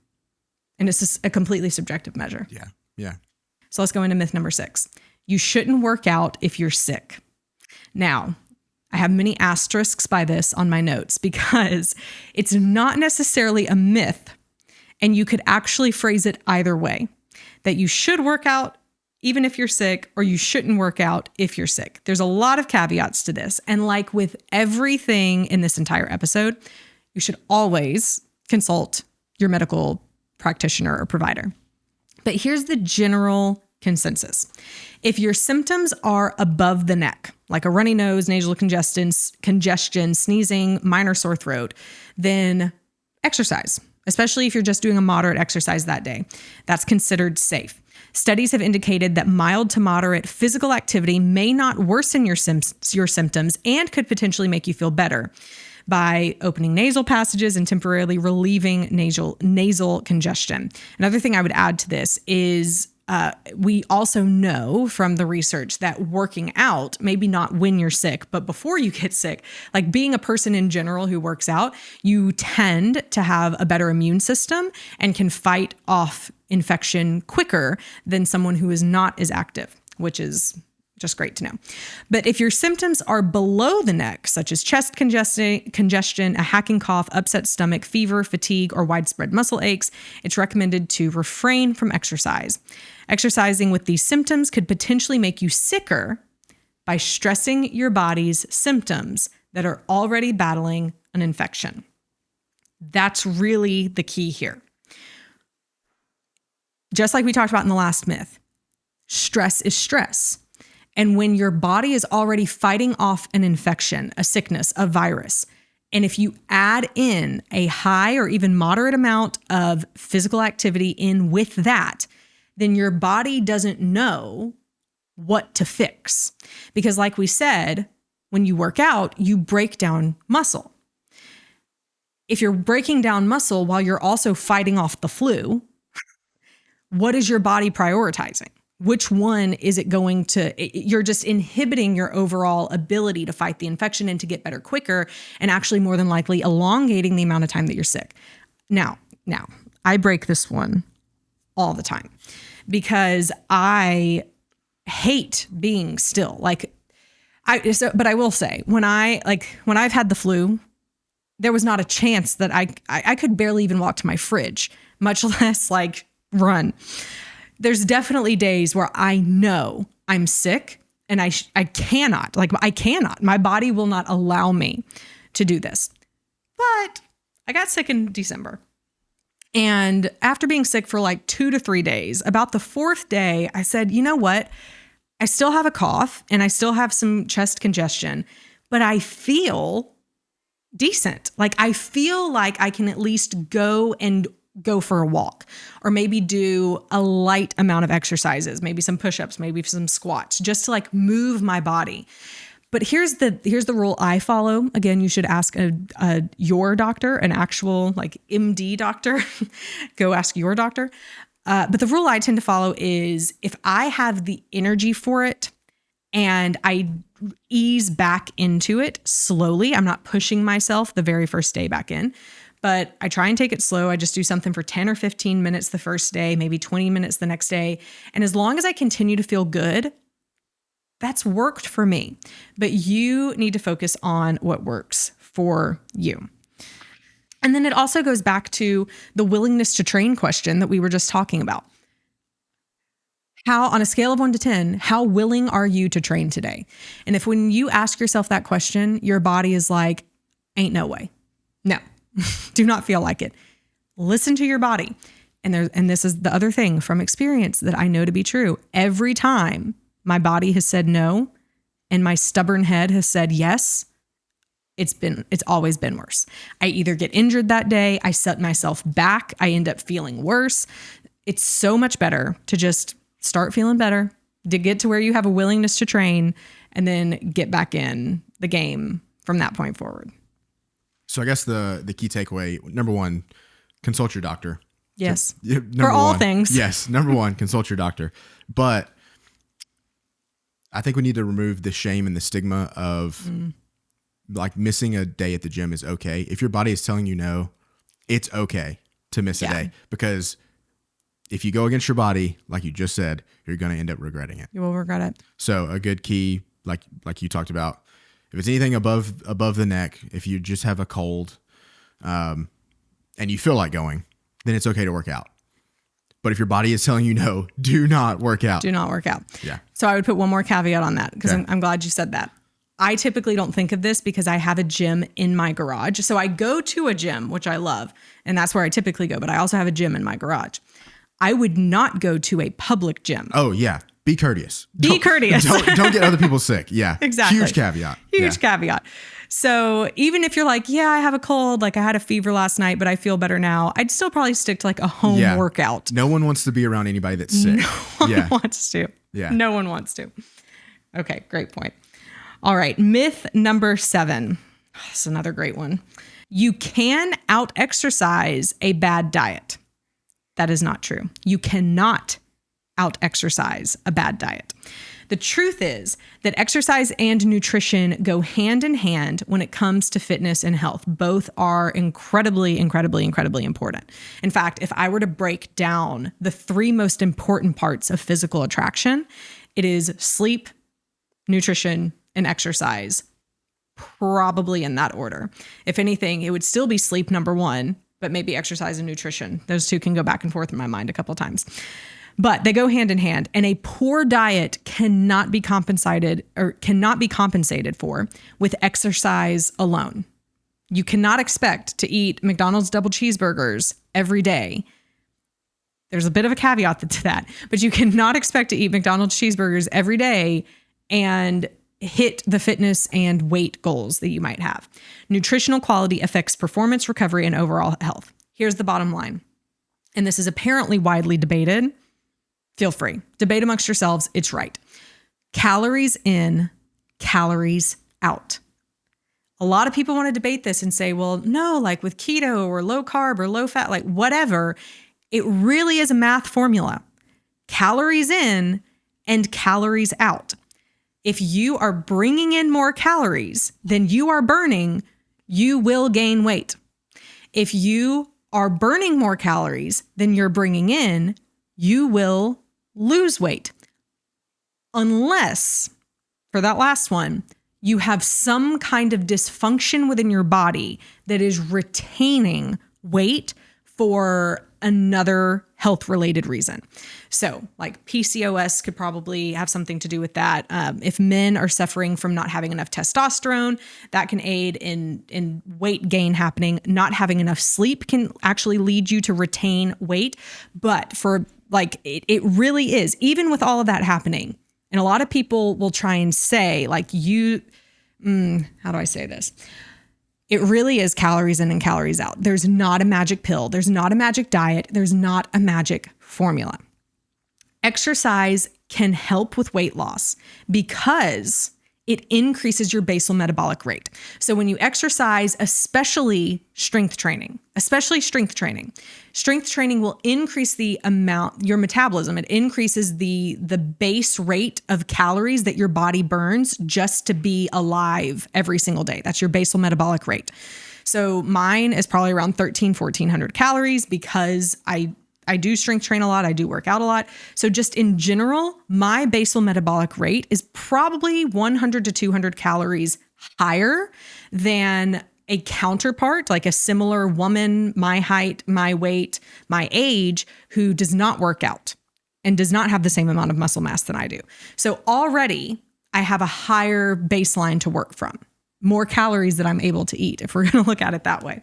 And it's just a completely subjective measure. Yeah. Yeah. So let's go into myth number 6. You shouldn't work out if you're sick. Now, I have many asterisks by this on my notes because it's not necessarily a myth, and you could actually phrase it either way, that you should work out even if you're sick, or you shouldn't work out if you're sick. There's a lot of caveats to this. And like with everything in this entire episode, you should always consult your medical practitioner or provider. But here's the general consensus. If your symptoms are above the neck, like a runny nose, nasal congestion, sneezing, minor sore throat, then exercise, especially if you're just doing a moderate exercise that day. That's considered safe. Studies have indicated that mild to moderate physical activity may not worsen your symptoms and could potentially make you feel better by opening nasal passages and temporarily relieving nasal congestion. Another thing I would add to this is we also know from the research that working out, maybe not when you're sick, but before you get sick, like being a person in general who works out, you tend to have a better immune system and can fight off infection quicker than someone who is not as active, which is just great to know. But if your symptoms are below the neck, such as chest congestion, a hacking cough, upset stomach, fever, fatigue, or widespread muscle aches, it's recommended to refrain from exercise. Exercising with these symptoms could potentially make you sicker by stressing your body's symptoms that are already battling an infection. That's really the key here. Just like we talked about in the last myth, stress is stress. And when your body is already fighting off an infection, a sickness, a virus, and if you add in a high or even moderate amount of physical activity in with that, then your body doesn't know what to fix. Because like we said, when you work out, you break down muscle. If you're breaking down muscle while you're also fighting off the flu, what is your body prioritizing? Which one is it going to, you're just inhibiting your overall ability to fight the infection and to get better quicker, and actually more than likely elongating the amount of time that you're sick. Now, I break this one all the time because I hate being still. But I will say when I've had the flu, there was not a chance that I could barely even walk to my fridge, much less like run. There's definitely days where I know I'm sick and I cannot, my body will not allow me to do this. But I got sick in December. And after being sick for like 2 to 3 days, about the 4th day, I said, you know what? I still have a cough and I still have some chest congestion, but I feel decent. Like I feel like I can at least go for a walk, or maybe do a light amount of exercises, maybe some push-ups, maybe some squats, just to like move my body. But here's the rule I follow. Again, you should ask your doctor, an actual like MD doctor. Go ask your doctor. But the rule I tend to follow is if I have the energy for it and I ease back into it slowly, I'm not pushing myself the very first day back in, but I try and take it slow. I just do something for 10 or 15 minutes the first day, maybe 20 minutes the next day. And as long as I continue to feel good, that's worked for me. But you need to focus on what works for you. And then it also goes back to the willingness to train question that we were just talking about. How, on a scale of 1 to 10, how willing are you to train today? And if when you ask yourself that question, your body is like, ain't no way. No. Do not feel like it. Listen to your body. And this is the other thing from experience that I know to be true. Every time my body has said no and my stubborn head has said yes, it's always been worse. I either get injured that day, I set myself back, I end up feeling worse. It's so much better to just start feeling better, to get to where you have a willingness to train, and then get back in the game from that point forward. So I guess the key takeaway, number 1, consult your doctor. Yes. For all things. Yes. Number 1, consult your doctor. But I think we need to remove the shame and the stigma of like missing a day at the gym is okay. If your body is telling you no, it's okay to miss a day, because if you go against your body, like you just said, you're going to end up regretting it. You will regret it. So a good key, like you talked about, if it's anything above the neck, if you just have a cold, and you feel like going, then it's okay to work out. But if your body is telling you no, do not work out. Do not work out. Yeah. So I would put one more caveat on that, because I'm glad you said that. I typically don't think of this because I have a gym in my garage. So I go to a gym, which I love, and that's where I typically go, but I also have a gym in my garage. I would not go to a public gym. Oh, yeah. Be courteous. Be courteous. Don't get other people sick. Yeah. Exactly. Huge caveat. Huge caveat. So even if you're like, yeah, I have a cold, like I had a fever last night, but I feel better now, I'd still probably stick to like a home workout. No one wants to be around anybody that's sick. No one wants to. Yeah. No one wants to. Okay, great point. All right. Myth number 7. This is another great one. You can out-exercise a bad diet. That is not true. You cannot out exercise a bad diet. The truth is that exercise and nutrition go hand in hand when it comes to fitness and health. Both are incredibly, incredibly, incredibly important. In fact, if I were to break down the three most important parts of physical attraction, it is sleep, nutrition, and exercise, probably in that order. If anything, it would still be sleep number one, but maybe exercise and nutrition. Those two can go back and forth in my mind a couple of times. But they go hand in hand, and a poor diet cannot be compensated for with exercise alone. You cannot expect to eat McDonald's double cheeseburgers every day. There's a bit of a caveat to that, but you cannot expect to eat McDonald's cheeseburgers every day and hit the fitness and weight goals that you might have. Nutritional quality affects performance, recovery, and overall health. Here's the bottom line, and this is apparently widely debated. Feel free. Debate amongst yourselves. It's right. Calories in, calories out. A lot of people want to debate this and say, well, no, like with keto or low carb or low fat, like whatever, it really is a math formula. Calories in and calories out. If you are bringing in more calories than you are burning, you will gain weight. If you are burning more calories than you're bringing in, you will lose weight. Unless, for that last one, you have some kind of dysfunction within your body that is retaining weight for another health-related reason. So like PCOS could probably have something to do with that. If men are suffering from not having enough testosterone, that can aid in weight gain happening. Not having enough sleep can actually lead you to retain weight. But for like, it really is, even with all of that happening. And a lot of people will try and say like how do I say this? It really is calories in and calories out. There's not a magic pill. There's not a magic diet. There's not a magic formula. Exercise can help with weight loss because it increases your basal metabolic rate. So when you exercise, especially strength training will increase the amount, your metabolism. It increases the base rate of calories that your body burns just to be alive every single day. That's your basal metabolic rate. So mine is probably around 1,400 calories because I do strength train a lot. I do work out a lot. So just in general, my basal metabolic rate is probably 100 to 200 calories higher than a counterpart, like a similar woman, my height, my weight, my age, who does not work out and does not have the same amount of muscle mass than I do. So already I have a higher baseline to work from, more calories that I'm able to eat, if we're going to look at it that way.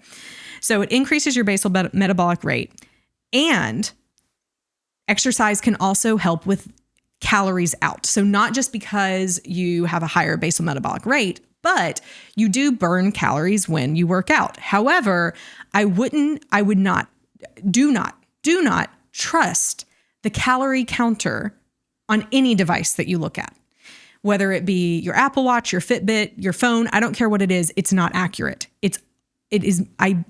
So it increases your basal metabolic rate. And exercise can also help with calories out. So not just because you have a higher basal metabolic rate, but you do burn calories when you work out. However, do not trust the calorie counter on any device that you look at. Whether it be your Apple Watch, your Fitbit, your phone, I don't care what it is, it's not accurate. I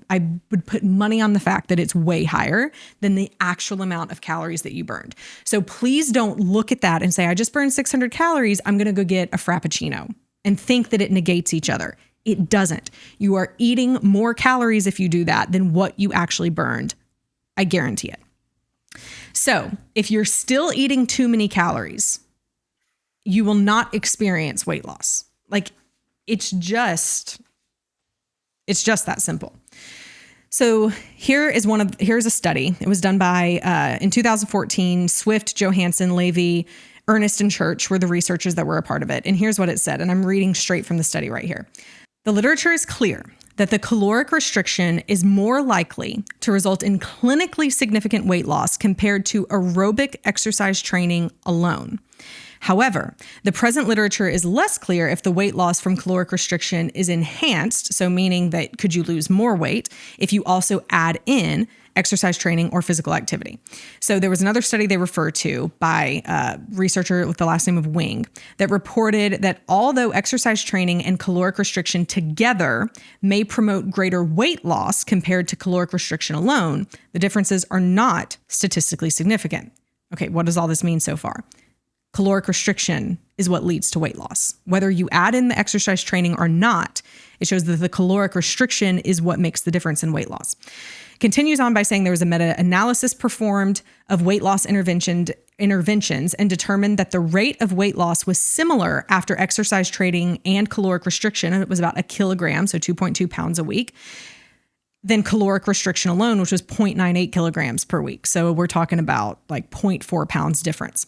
would put money on the fact that it's way higher than the actual amount of calories that you burned. So please don't look at that and say, I just burned 600 calories. I'm going to go get a Frappuccino and think that it negates each other. It doesn't. You are eating more calories if you do that than what you actually burned. I guarantee it. So if you're still eating too many calories, you will not experience weight loss. Like it's just that simple. So here's a study. It was done by, in 2014, Swift, Johansson, Levy, Ernest, and Church were the researchers that were a part of it. And here's what it said. And I'm reading straight from the study right here. The literature is clear that the caloric restriction is more likely to result in clinically significant weight loss compared to aerobic exercise training alone. However, the present literature is less clear if the weight loss from caloric restriction is enhanced, so meaning that could you lose more weight if you also add in exercise training or physical activity. So there was another study they refer to by a researcher with the last name of Wing that reported that although exercise training and caloric restriction together may promote greater weight loss compared to caloric restriction alone, the differences are not statistically significant. Okay, what does all this mean so far? Caloric restriction is what leads to weight loss. Whether you add in the exercise training or not, it shows that the caloric restriction is what makes the difference in weight loss. Continues on by saying there was a meta-analysis performed of weight loss interventions and determined that the rate of weight loss was similar after exercise training and caloric restriction, and it was about 1 kilogram, so 2.2 pounds a week, than caloric restriction alone, which was 0.98 kilograms per week. So we're talking about like 0.4 pounds difference.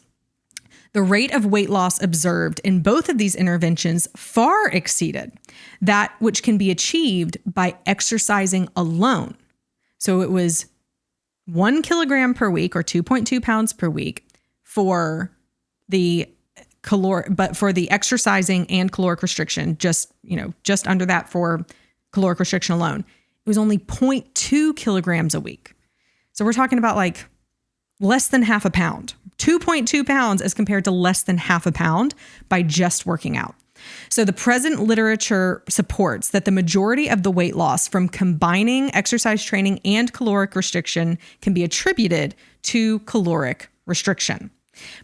The rate of weight loss observed in both of these interventions far exceeded that which can be achieved by exercising alone. So it was 1 kilogram per week or 2.2 pounds per week for the but for the exercising and caloric restriction, just under that for caloric restriction alone, it was only 0.2 kilograms a week. So we're talking about like less than half a pound, 2.2 pounds as compared to less than half a pound by just working out. So the present literature supports that the majority of the weight loss from combining exercise training and caloric restriction can be attributed to caloric restriction.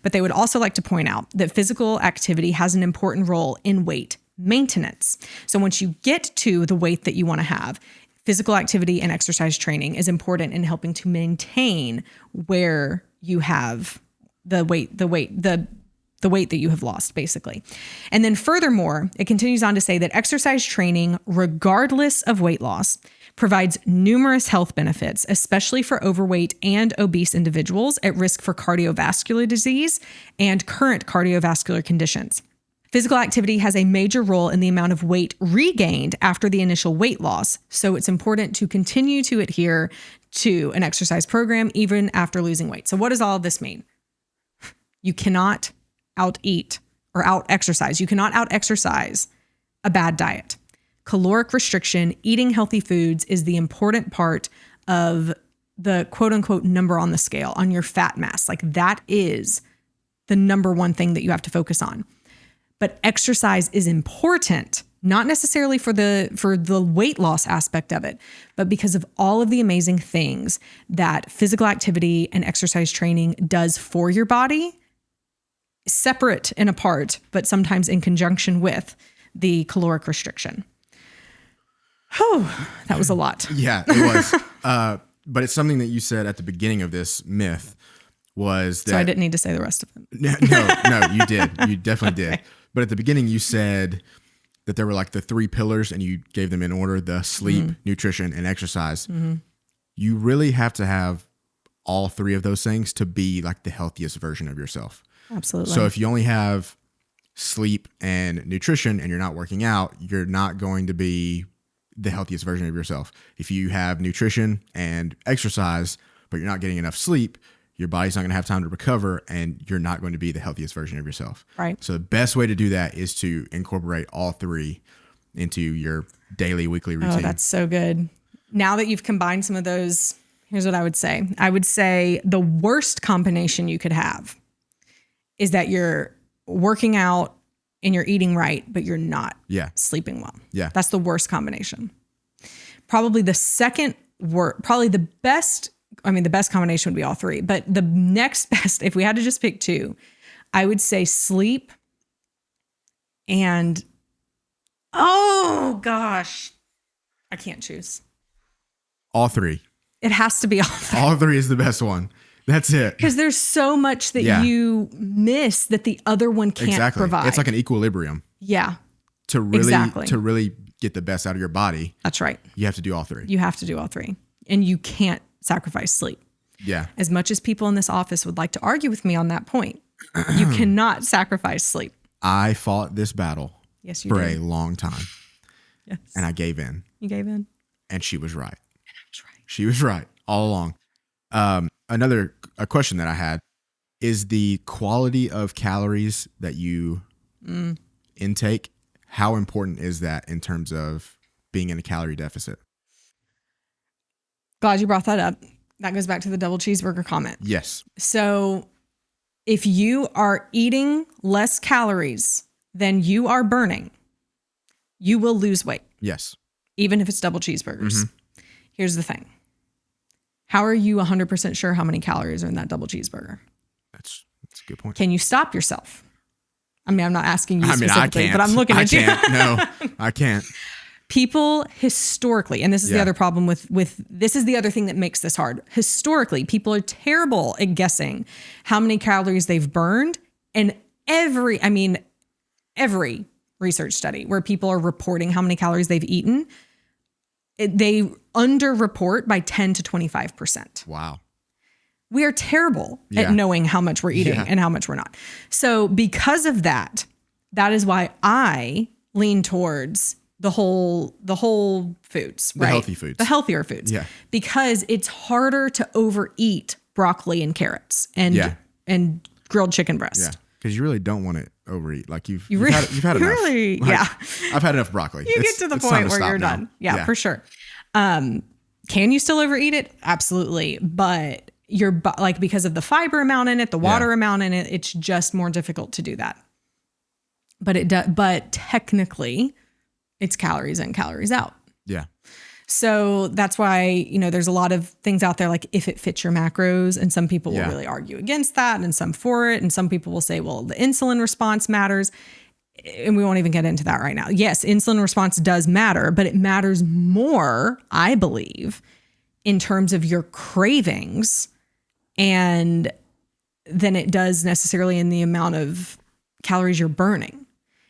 But they would also like to point out that physical activity has an important role in weight maintenance. So once you get to the weight that you want to have, physical activity and exercise training is important in helping to maintain where you have the weight that you have lost, basically. And then furthermore, it continues on to say that exercise training, regardless of weight loss, provides numerous health benefits, especially for overweight and obese individuals at risk for cardiovascular disease and current cardiovascular conditions. Physical activity has a major role in the amount of weight regained after the initial weight loss, so it's important to continue to adhere to an exercise program even after losing weight. So what does all of this mean? You cannot out-eat or out-exercise. You cannot out-exercise a bad diet. Caloric restriction, eating healthy foods, is the important part of the quote-unquote number on the scale, on your fat mass. Like that is the number one thing that you have to focus on. But exercise is important, not necessarily for the weight loss aspect of it, but because of all of the amazing things that physical activity and exercise training does for your body, separate and apart, but sometimes in conjunction with the caloric restriction. Oh, that was a lot. Yeah, it was. But it's something that you said at the beginning of this myth was that... So I didn't need to say the rest of it. No, you did. You definitely did. But at the beginning, you said that there were like the 3 pillars and you gave them in order: the sleep, nutrition, and exercise. Mm-hmm. You really have to have all 3 of those things to be like the healthiest version of yourself. Absolutely. So if you only have sleep and nutrition and you're not working out, you're not going to be the healthiest version of yourself. If you have nutrition and exercise, but you're not getting enough sleep, your body's not going to have time to recover and you're not going to be the healthiest version of yourself. Right. So the best way to do that is to incorporate all 3 into your daily, weekly routine. Oh, that's so good. Now that you've combined some of those, here's what I would say. I would say the worst combination you could have is that you're working out and you're eating right, but you're not sleeping well. Yeah. That's the worst combination. Probably the second worst, probably the best, the best combination would be all 3, but the next best, if we had to just pick 2, I would say sleep and, oh gosh, I can't choose. All 3. It has to be all 3. All 3 is the best one. That's it. Because there's so much that you miss that the other one can't provide. It's like an equilibrium. Yeah. To really get the best out of your body. That's right. You have to do all 3. You have to do all 3. And you can't sacrifice sleep. Yeah. As much as people in this office would like to argue with me on that point, you cannot sacrifice sleep. I fought this battle for a long time. Yes. And I gave in. You gave in. And she was right. And I was right. She was right all along. A question that I had is the quality of calories that you intake. How important is that in terms of being in a calorie deficit? Glad you brought that up. That goes back to the double cheeseburger comment. Yes. So if you are eating less calories than you are burning, you will lose weight. Yes. Even if it's double cheeseburgers. Mm-hmm. Here's the thing. How are you 100% sure how many calories are in that double cheeseburger? That's a good point. Can you stop yourself? I mean, I'm not asking you specifically, I can't. but I'm looking at you. No, I can't. People historically, and this is the other problem with this is the other thing that makes this hard. Historically, people are terrible at guessing how many calories they've burned. And every research study where people are reporting how many calories they've eaten, they underreport by 10 to 25%. Wow. We are terrible at knowing how much we're eating and how much we're not. So because of that, that is why I lean towards the whole foods, right? The healthy foods. The healthier foods. Yeah. Because it's harder to overeat broccoli and carrots and grilled chicken breast. Yeah. Because you really don't want to overeat. Like you've had enough. Really, like, I've had enough broccoli. You get to the point where you're done. Yeah, for sure. Can you still overeat it? Absolutely. But because of the fiber amount in it, the water amount in it, it's just more difficult to do that. But technically, it's calories in, calories out. Yeah. So that's why, there's a lot of things out there like if it fits your macros, and some people will really argue against that and some for it. And some people will say, well, the insulin response matters. And we won't even get into that right now. Yes, insulin response does matter, but it matters more, I believe, in terms of your cravings and than it does necessarily in the amount of calories you're burning.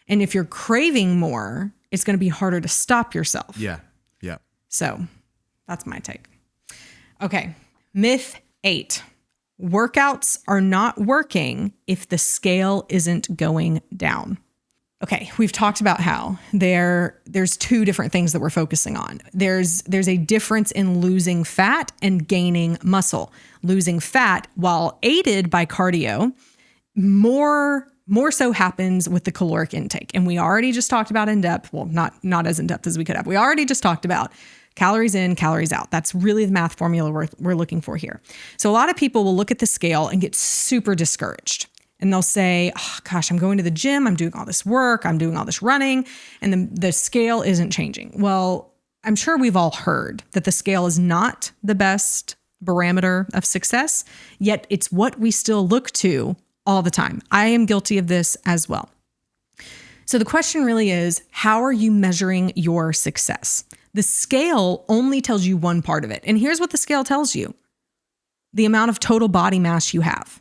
And if you're craving more, it's going to be harder to stop yourself. Yeah. Yeah. So that's my take. Okay. Myth 8. Workouts are not working if the scale isn't going down. Okay, we've talked about how there's two different things that we're focusing on. There's a difference in losing fat and gaining muscle. Losing fat, while aided by cardio, more so happens with the caloric intake. And we already just talked about in depth, well, not as in depth as we could have. We already just talked about calories in, calories out. That's really the math formula we're looking for here. So a lot of people will look at the scale and get super discouraged. And they'll say, oh, gosh, I'm going to the gym. I'm doing all this work. I'm doing all this running. And the scale isn't changing. Well, I'm sure we've all heard that the scale is not the best barometer of success, yet it's what we still look to all the time. I am guilty of this as well. So the question really is, how are you measuring your success? The scale only tells you one part of it. And here's what the scale tells you: the amount of total body mass you have.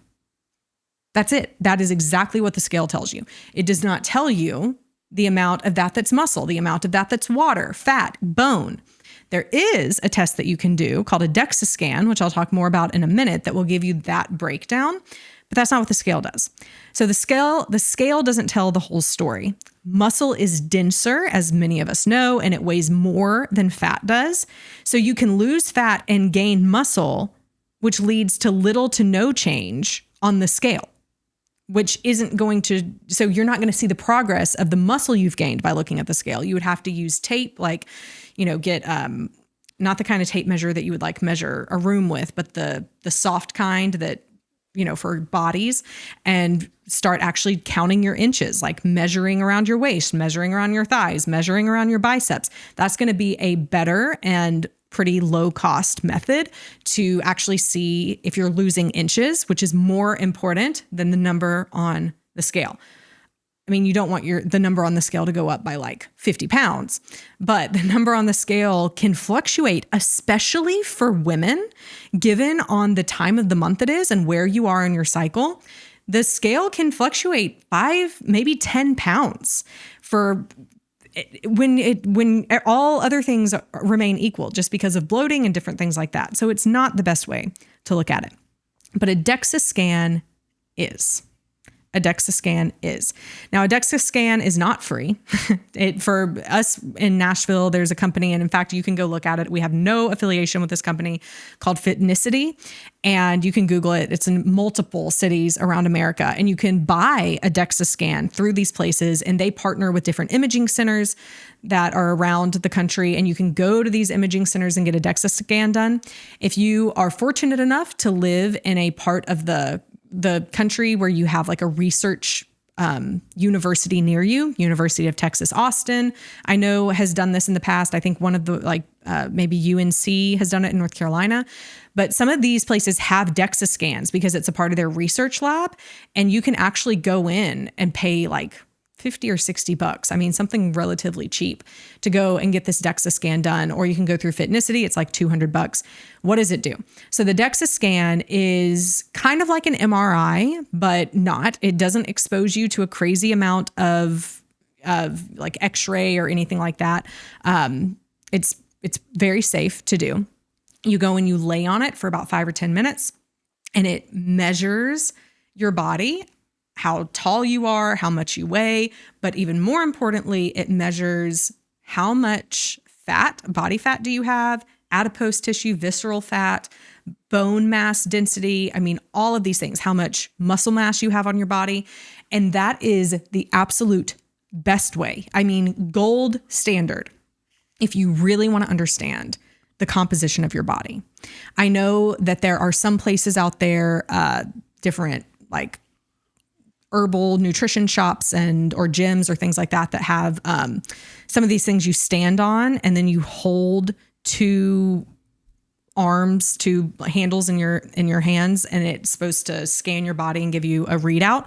That's it. That is exactly what the scale tells you. It does not tell you the amount of that that's muscle, the amount of that that's water, fat, bone. There is a test that you can do called a DEXA scan, which I'll talk more about in a minute, that will give you that breakdown, but that's not what the scale does. So the scale doesn't tell the whole story. Muscle is denser, as many of us know, and it weighs more than fat does. So you can lose fat and gain muscle, which leads to little to no change on the scale, which isn't going to, so you're not going to see the progress of the muscle you've gained by looking at the scale. You would have to use tape, like, get, not the kind of tape measure that you would like measure a room with, but the soft kind that, for bodies, and start actually counting your inches, like measuring around your waist, measuring around your thighs, measuring around your biceps. That's going to be a better and pretty low cost method to actually see if you're losing inches, which is more important than the number on the scale. I mean, you don't want the number on the scale to go up by like 50 pounds, but the number on the scale can fluctuate, especially for women, given on the time of the month it is and where you are in your cycle. The scale can fluctuate 5, maybe 10 pounds for when all other things remain equal, just because of bloating and different things like that. So it's not the best way to look at it. But a DEXA scan is. A DEXA scan is. Now, a DEXA scan is not free. For us in Nashville, there's a company, and in fact, you can go look at it. We have no affiliation with this company called Fitnicity, and you can Google it. It's in multiple cities around America, and you can buy a DEXA scan through these places, and they partner with different imaging centers that are around the country, and you can go to these imaging centers and get a DEXA scan done. If you are fortunate enough to live in a part of the country where you have like a research university near you, University of Texas, Austin, I know has done this in the past. I think one of the Maybe UNC has done it in North Carolina. But some of these places have DEXA scans because it's a part of their research lab. And you can actually go in and pay like 50 or 60 bucks. I mean, something relatively cheap to go and get this DEXA scan done, or you can go through Fitnessity. It's like 200 bucks. What does it do? So the DEXA scan is kind of like an MRI, but not. It doesn't expose you to a crazy amount of like X-ray or anything like that. It's very safe to do. You go and you lay on it for about 5 or 10 minutes, and it measures your body, how tall you are, how much you weigh, but even more importantly, it measures how much fat, body fat do you have, adipose tissue, visceral fat, bone mass density. I mean, all of these things, how much muscle mass you have on your body. And that is the absolute best way. I mean, gold standard, if you really want to understand the composition of your body. I know that there are some places out there, different like herbal nutrition shops or gyms or things like that have some of these things you stand on, and then you hold two handles in your hands, and it's supposed to scan your body and give you a readout.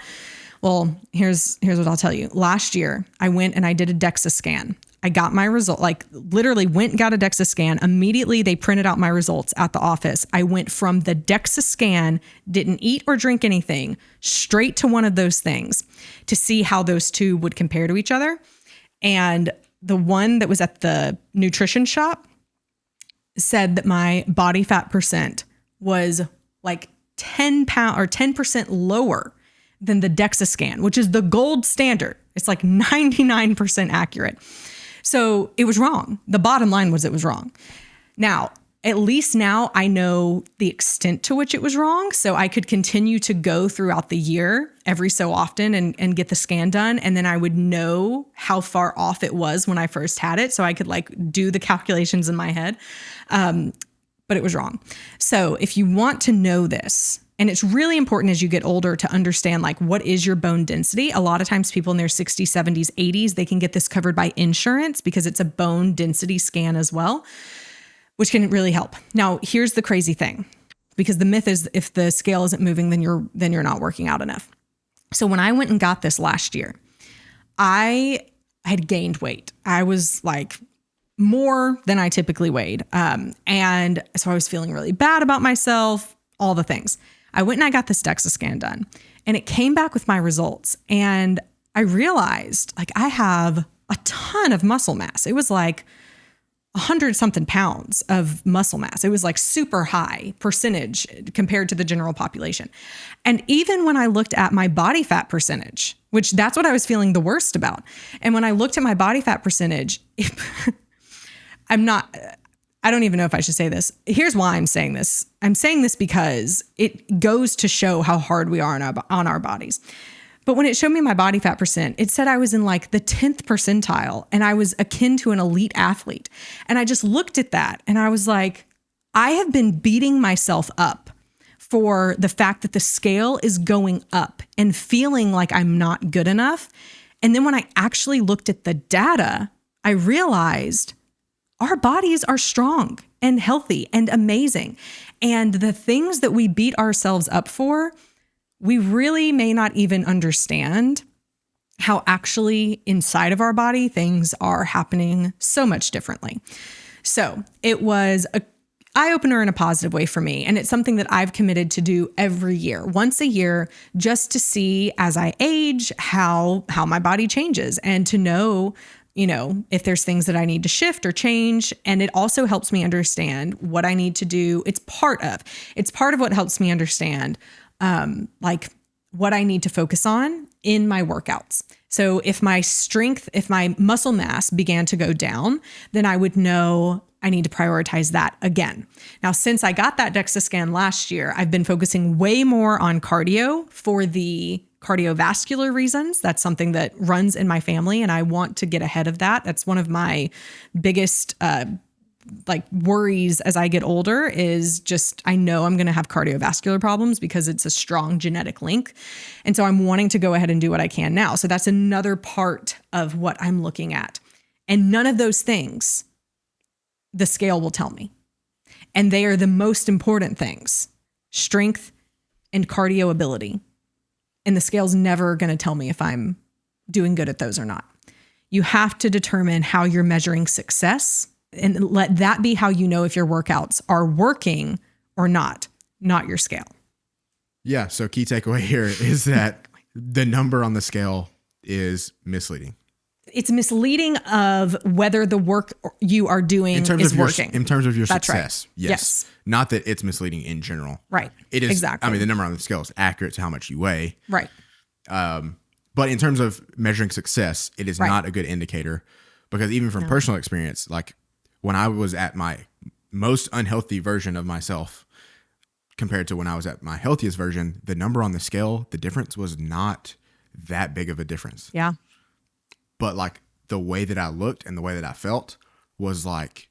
Well, here's what I'll tell you. Last year, I went and I did a DEXA scan. I got my result, like literally went and got a DEXA scan. Immediately, they printed out my results at the office. I went from the DEXA scan, didn't eat or drink anything, straight to one of those things to see how those two would compare to each other. And the one that was at the nutrition shop said that my body fat percent was like 10 pounds or 10% lower than the DEXA scan, which is the gold standard. It's like 99% accurate. So it was wrong. The bottom line was it was wrong. Now, at least now I know the extent to which it was wrong. So I could continue to go throughout the year every so often and get the scan done. And then I would know how far off it was when I first had it. So I could like do the calculations in my head. But it was wrong. So if you want to know this, and it's really important as you get older to understand like what is your bone density. A lot of times people in their 60s, 70s, 80s, they can get this covered by insurance because it's a bone density scan as well, which can really help. Now, here's the crazy thing, because the myth is if the scale isn't moving, then you're not working out enough. So when I went and got this last year, I had gained weight. I was like more than I typically weighed. And so I was feeling really bad about myself, all the things. I went and I got this DEXA scan done, and it came back with my results. And I realized like I have a ton of muscle mass. It was like 100 something pounds of muscle mass. It was like super high percentage compared to the general population. And even when I looked at my body fat percentage, which that's what I was feeling the worst about. And when I looked at my body fat percentage, I don't even know if I should say this. Here's why I'm saying this. I'm saying this because it goes to show how hard we are on our bodies. But when it showed me my body fat percent, it said I was in like the 10th percentile and I was akin to an elite athlete. And I just looked at that and I was like, I have been beating myself up for the fact that the scale is going up and feeling like I'm not good enough. And then when I actually looked at the data, I realized our bodies are strong and healthy and amazing. And the things that we beat ourselves up for, we really may not even understand how actually inside of our body things are happening so much differently. So it was an eye-opener in a positive way for me. And it's something that I've committed to do every year, once a year, just to see as I age how my body changes and to know, you know, if there's things that I need to shift or change. And it also helps me understand what I need to do. It's part of what helps me understand, like what I need to focus on in my workouts. So if my muscle mass began to go down, then I would know I need to prioritize that again. Now, since I got that DEXA scan last year, I've been focusing way more on cardio for the cardiovascular reasons. That's something that runs in my family, and I want to get ahead of that. That's one of my biggest worries as I get older is just, I know I'm going to have cardiovascular problems because it's a strong genetic link. And so I'm wanting to go ahead and do what I can now. So that's another part of what I'm looking at. And none of those things the scale will tell me. And they are the most important things: strength and cardio ability. And the scale's never going to tell me if I'm doing good at those or not. You have to determine how you're measuring success, and let that be how you know if your workouts are working or not your scale. Yeah. So key takeaway here is that the number on the scale is misleading. It's misleading of whether the work you are doing is working. In terms of your That's success. Right. Yes. Not that it's misleading in general. Right. It is. Exactly. I mean, the number on the scale is accurate to how much you weigh. Right. But in terms of measuring success, it is not a good indicator, because even from personal experience, like when I was at my most unhealthy version of myself compared to when I was at my healthiest version, the number on the scale, the difference was not that big of a difference. Yeah. But like the way that I looked and the way that I felt was like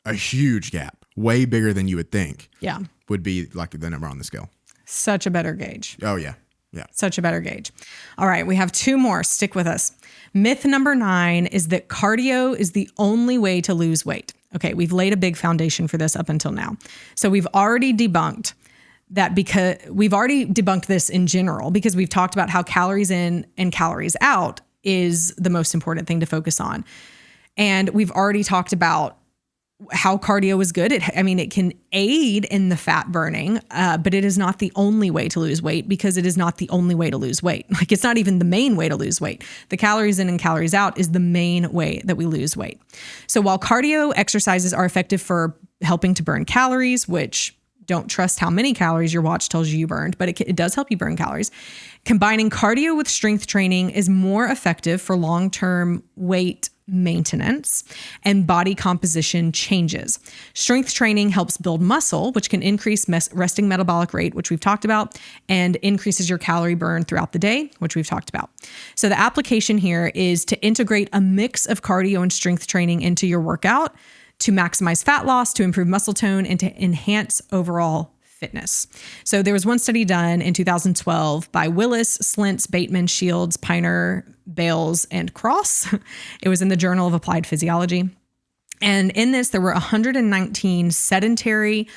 a huge gap, way bigger than you would think. Yeah. Would be like the number on the scale. Such a better gauge. Oh, yeah. Yeah. Such a better gauge. All right. We have 2 more. Stick with us. Myth number 9 is that cardio is the only way to lose weight. Okay. We've laid a big foundation for this up until now. So we've already debunked that, because we've already debunked this in general, because we've talked about how calories in and calories out is the most important thing to focus on. And we've already talked about how cardio is good. It can aid in the fat burning, but it is not the only way to lose weight, because it is not the only way to lose weight. Like, it's not even the main way to lose weight. The calories in and calories out is the main way that we lose weight. So while cardio exercises are effective for helping to burn calories, which don't trust how many calories your watch tells you burned, but it does help you burn calories. Combining cardio with strength training is more effective for long-term weight maintenance and body composition changes. Strength training helps build muscle, which can increase resting metabolic rate, which we've talked about, and increases your calorie burn throughout the day, which we've talked about. So the application here is to integrate a mix of cardio and strength training into your workout to maximize fat loss, to improve muscle tone, and to enhance overall fitness. So there was one study done in 2012 by Willis, Slintz, Bateman, Shields, Piner, Bales, and Cross. It was in the Journal of Applied Physiology. And in this, there were 119 sedentary,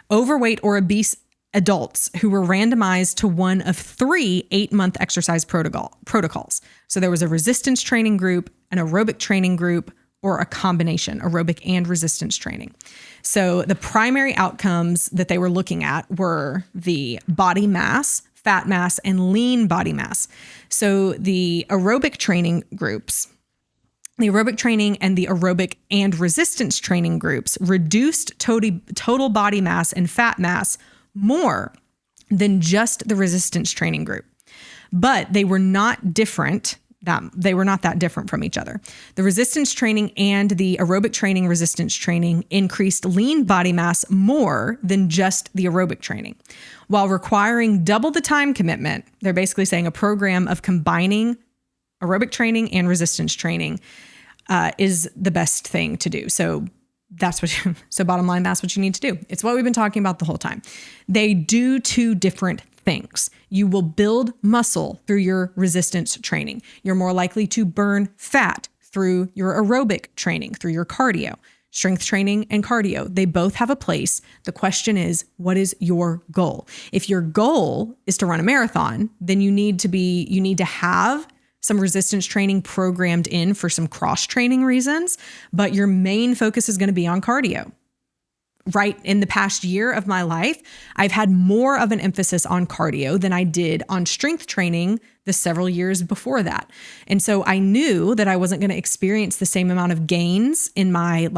overweight, or obese adults who were randomized to one of 3 8-month exercise protocols. So there was a resistance training group, an aerobic training group, or a combination, aerobic and resistance training. So the primary outcomes that they were looking at were the body mass, fat mass, and lean body mass. So the aerobic training groups, the aerobic training and the aerobic and resistance training groups reduced total body mass and fat mass more than just the resistance training group. But they were not different. They were not that different from each other. The resistance training and the aerobic training resistance training increased lean body mass more than just the aerobic training. While requiring double the time commitment, they're basically saying a program of combining aerobic training and resistance training is the best thing to do. So bottom line, that's what you need to do. It's what we've been talking about the whole time. They do 2 different things. You will build muscle through your resistance training. You're more likely to burn fat through your aerobic training, through your cardio. Strength training and cardio, they both have a place. The question is, what is your goal? If your goal is to run a marathon, then you need to have some resistance training programmed in for some cross training reasons, but your main focus is going to be on cardio. Right in the past year of my life, I've had more of an emphasis on cardio than I did on strength training the several years before that. And so I knew that I wasn't going to experience the same amount of gains in my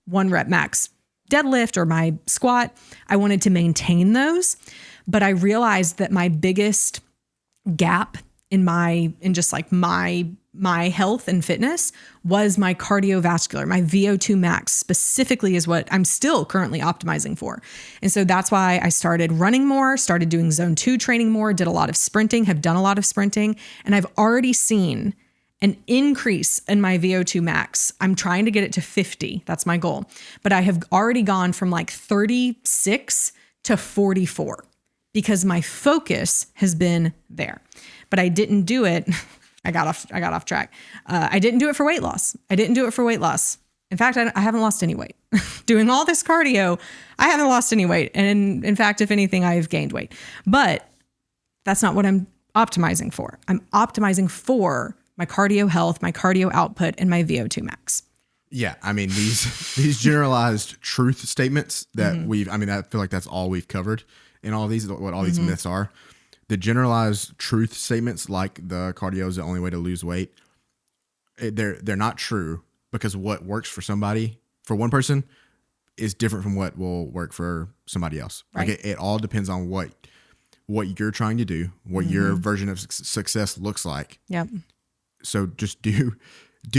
1 rep max deadlift or my squat. I wanted to maintain those, but I realized that my biggest gap in my health and fitness was my cardiovascular. My VO2 max specifically is what I'm still currently optimizing for. And so that's why I started running more, started doing zone 2 training more, did a lot of sprinting, have done a lot of sprinting, and I've already seen an increase in my VO2 max. I'm trying to get it to 50. That's my goal. But I have already gone from 36 to 44 because my focus has been there. But I didn't do it. I got off track. I didn't do it for weight loss. In fact, I haven't lost any weight. Doing all this cardio, I haven't lost any weight. And in fact, if anything, I've gained weight. But that's not what I'm optimizing for. I'm optimizing for my cardio health, my cardio output, and my VO2 max. Yeah. I mean, these generalized truth statements that I feel like that's all we've covered in all of these, what all these myths are. The generalized truth statements like the cardio is the only way to lose weight, they're not true, because what works for somebody, for one person, is different from what will work for somebody else. Right. Like it all depends on what you're trying to do, what your version of success looks like. Yep. So just do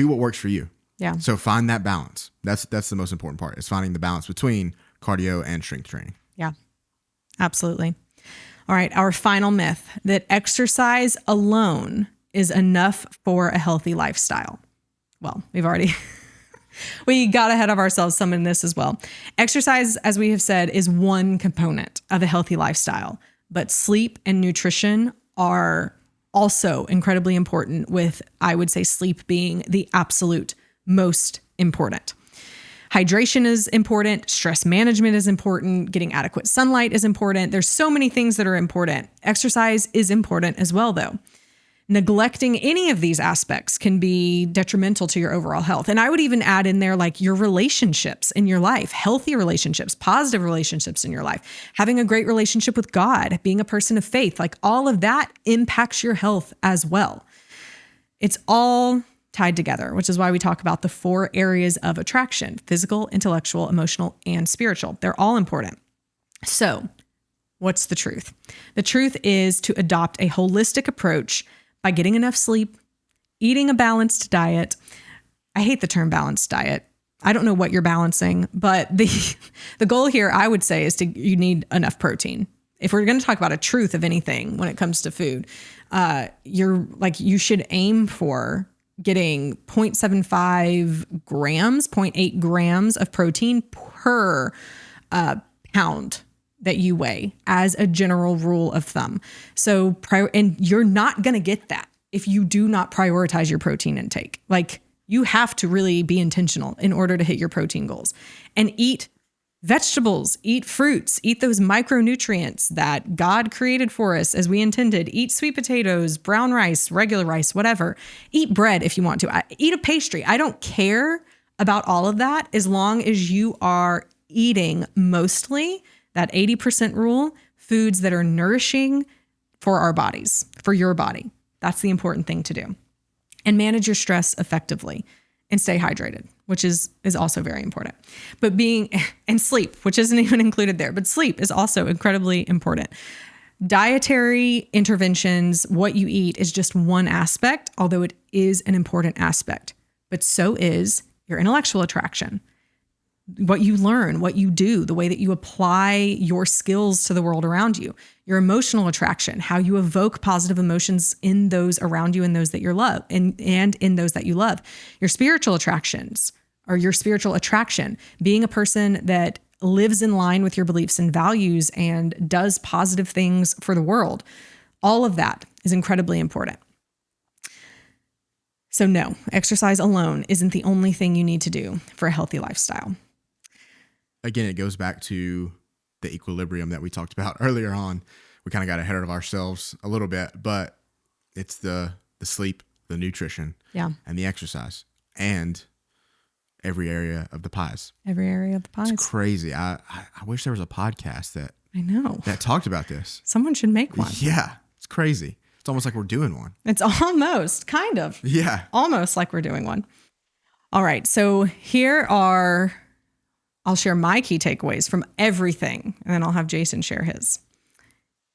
what works for you. Yeah. So find that balance. That's the most important part, is finding the balance between cardio and strength training. Yeah, absolutely. All right. Our final myth, that exercise alone is enough for a healthy lifestyle. Well, we got ahead of ourselves some in this as well. Exercise, as we have said, is one component of a healthy lifestyle, but sleep and nutrition are also incredibly important, with, I would say, sleep being the absolute most important. Hydration is important. Stress management is important. Getting adequate sunlight is important. There's so many things that are important. Exercise is important as well, though. Neglecting any of these aspects can be detrimental to your overall health. And I would even add in there, like, your relationships in your life, healthy relationships, positive relationships in your life, having a great relationship with God, being a person of faith, like all of that impacts your health as well. It's all tied together, which is why we talk about the 4 areas of attraction: physical, intellectual, emotional, and spiritual. They're all important. So what's the truth? The truth is to adopt a holistic approach by getting enough sleep, eating a balanced diet. I hate the term balanced diet. I don't know what you're balancing, but the goal here, I would say, is you need enough protein. If we're going to talk about a truth of anything when it comes to food, you should aim for getting 0.75 grams, 0.8 grams of protein per pound that you weigh, as a general rule of thumb. So, and you're not going to get that if you do not prioritize your protein intake. Like, you have to really be intentional in order to hit your protein goals, and eat vegetables, eat fruits, eat those micronutrients that God created for us as we intended. Eat sweet potatoes, brown rice, regular rice, whatever. Eat bread if you want to. Eat a pastry. I don't care about all of that as long as you are eating mostly that 80% rule, foods that are nourishing for our bodies, for your body. That's the important thing to do. And manage your stress effectively and stay hydrated, which is also very important. But and sleep, which isn't even included there, but sleep is also incredibly important. Dietary interventions, what you eat, is just one aspect, although it is an important aspect, but so is your intellectual attraction. What you learn, what you do, the way that you apply your skills to the world around you, your emotional attraction, how you evoke positive emotions in those around you and those that you love, and in those that you love, your spiritual attractions, or your spiritual attraction, being a person that lives in line with your beliefs and values and does positive things for the world. All of that is incredibly important. So no, exercise alone isn't the only thing you need to do for a healthy lifestyle. Again, it goes back to the equilibrium that we talked about earlier on. We kind of got ahead of ourselves a little bit, but it's the sleep, the nutrition, and the exercise, and every area of the pies. Every area of the pies. It's crazy. I wish there was a podcast that talked about this. Someone should make one. Yeah, it's crazy. It's almost like we're doing one. It's almost, kind of. Yeah. Almost like we're doing one. All right, so I'll share my key takeaways from everything, and then I'll have Jason share his.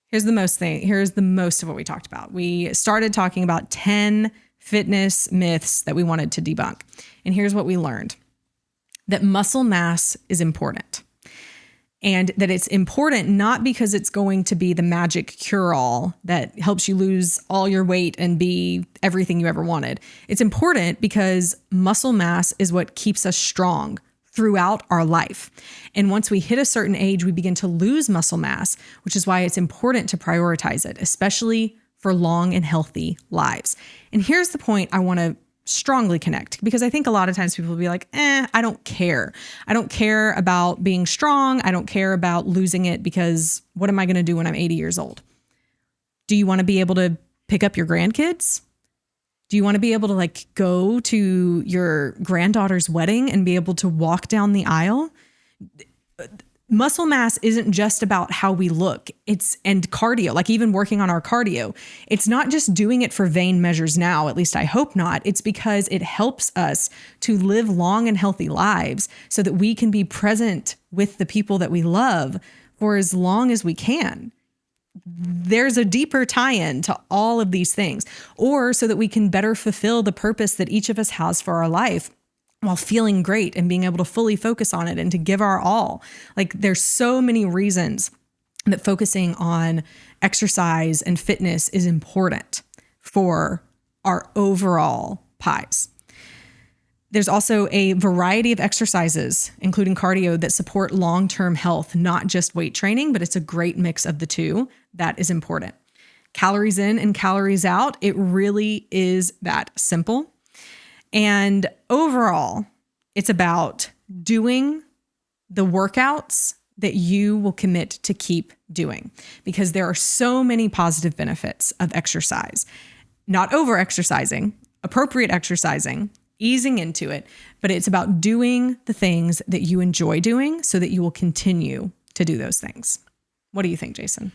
Here's the most of what we talked about. We started talking about 10 fitness myths that we wanted to debunk. And here's what we learned: that muscle mass is important, and that it's important not because it's going to be the magic cure-all that helps you lose all your weight and be everything you ever wanted. It's important because muscle mass is what keeps us strong throughout our life. And once we hit a certain age, we begin to lose muscle mass, which is why it's important to prioritize it, especially for long and healthy lives. And here's the point I want to strongly connect, because I think a lot of times people will be like, I don't care. I don't care about being strong. I don't care about losing it, because what am I going to do when I'm 80 years old? Do you want to be able to pick up your grandkids? Do you want to be able to like go to your granddaughter's wedding and be able to walk down the aisle? Muscle mass isn't just about how we look. And cardio, like even working on our cardio, it's not just doing it for vain measures now, at least I hope not. It's because it helps us to live long and healthy lives so that we can be present with the people that we love for as long as we can. There's a deeper tie-in to all of these things, or so that we can better fulfill the purpose that each of us has for our life while feeling great and being able to fully focus on it and to give our all. Like there's so many reasons that focusing on exercise and fitness is important for our overall pies. There's also a variety of exercises, including cardio, that support long-term health, not just weight training, but it's a great mix of the two that is important. Calories in and calories out, it really is that simple. And overall, it's about doing the workouts that you will commit to keep doing, because there are so many positive benefits of exercise. Not over-exercising, appropriate exercising, easing into it, but it's about doing the things that you enjoy doing so that you will continue to do those things. What do you think, Jason?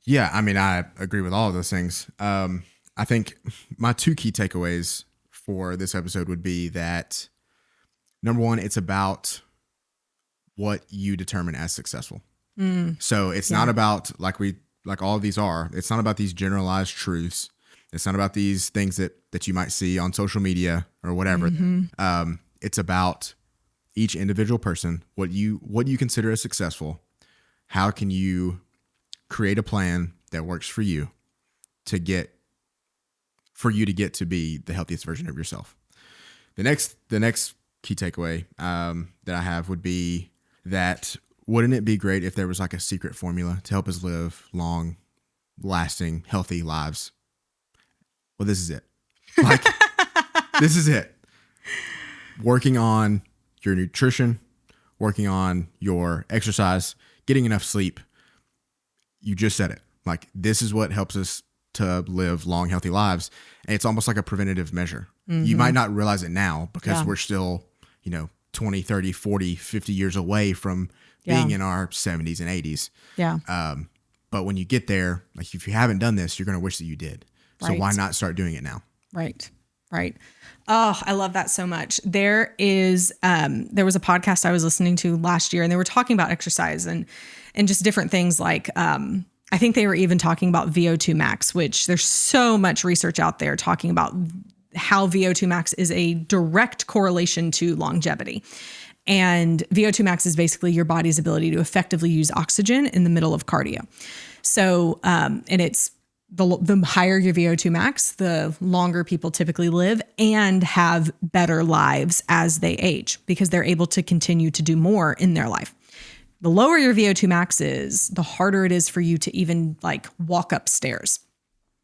Yeah, I mean, I agree with all of those things. I think my two key takeaways for this episode would be that, number one, it's about what you determine as successful. So it's not about, like all of these are, it's not about these generalized truths. It's not about these things that you might see on social media or whatever. It's about each individual person, what you consider as successful. How can you create a plan that works for you to get to be the healthiest version of yourself? The next key takeaway that I have would be that, wouldn't it be great if there was like a secret formula to help us live long, lasting, healthy lives? Well, this is it. Like, this is it. Working on your nutrition, working on your exercise, getting enough sleep. You just said it. Like, this is what helps us to live long, healthy lives. And it's almost like a preventative measure. You might not realize it now because we're still, 20, 30, 40, 50 years away from being in our 70s and 80s. Yeah. But when you get there, like if you haven't done this, you're going to wish that you did. So why not start doing it now? Right. Oh, I love that so much. There was a podcast I was listening to last year, and they were talking about exercise and just different things like, I think they were even talking about VO2 max, which there's so much research out there talking about how VO2 max is a direct correlation to longevity. And VO2 max is basically your body's ability to effectively use oxygen in the middle of cardio. So, and it's the higher your VO2 max, the longer people typically live and have better lives as they age, because they're able to continue to do more in their life. The lower your VO2 max is, the harder it is for you to even like walk upstairs,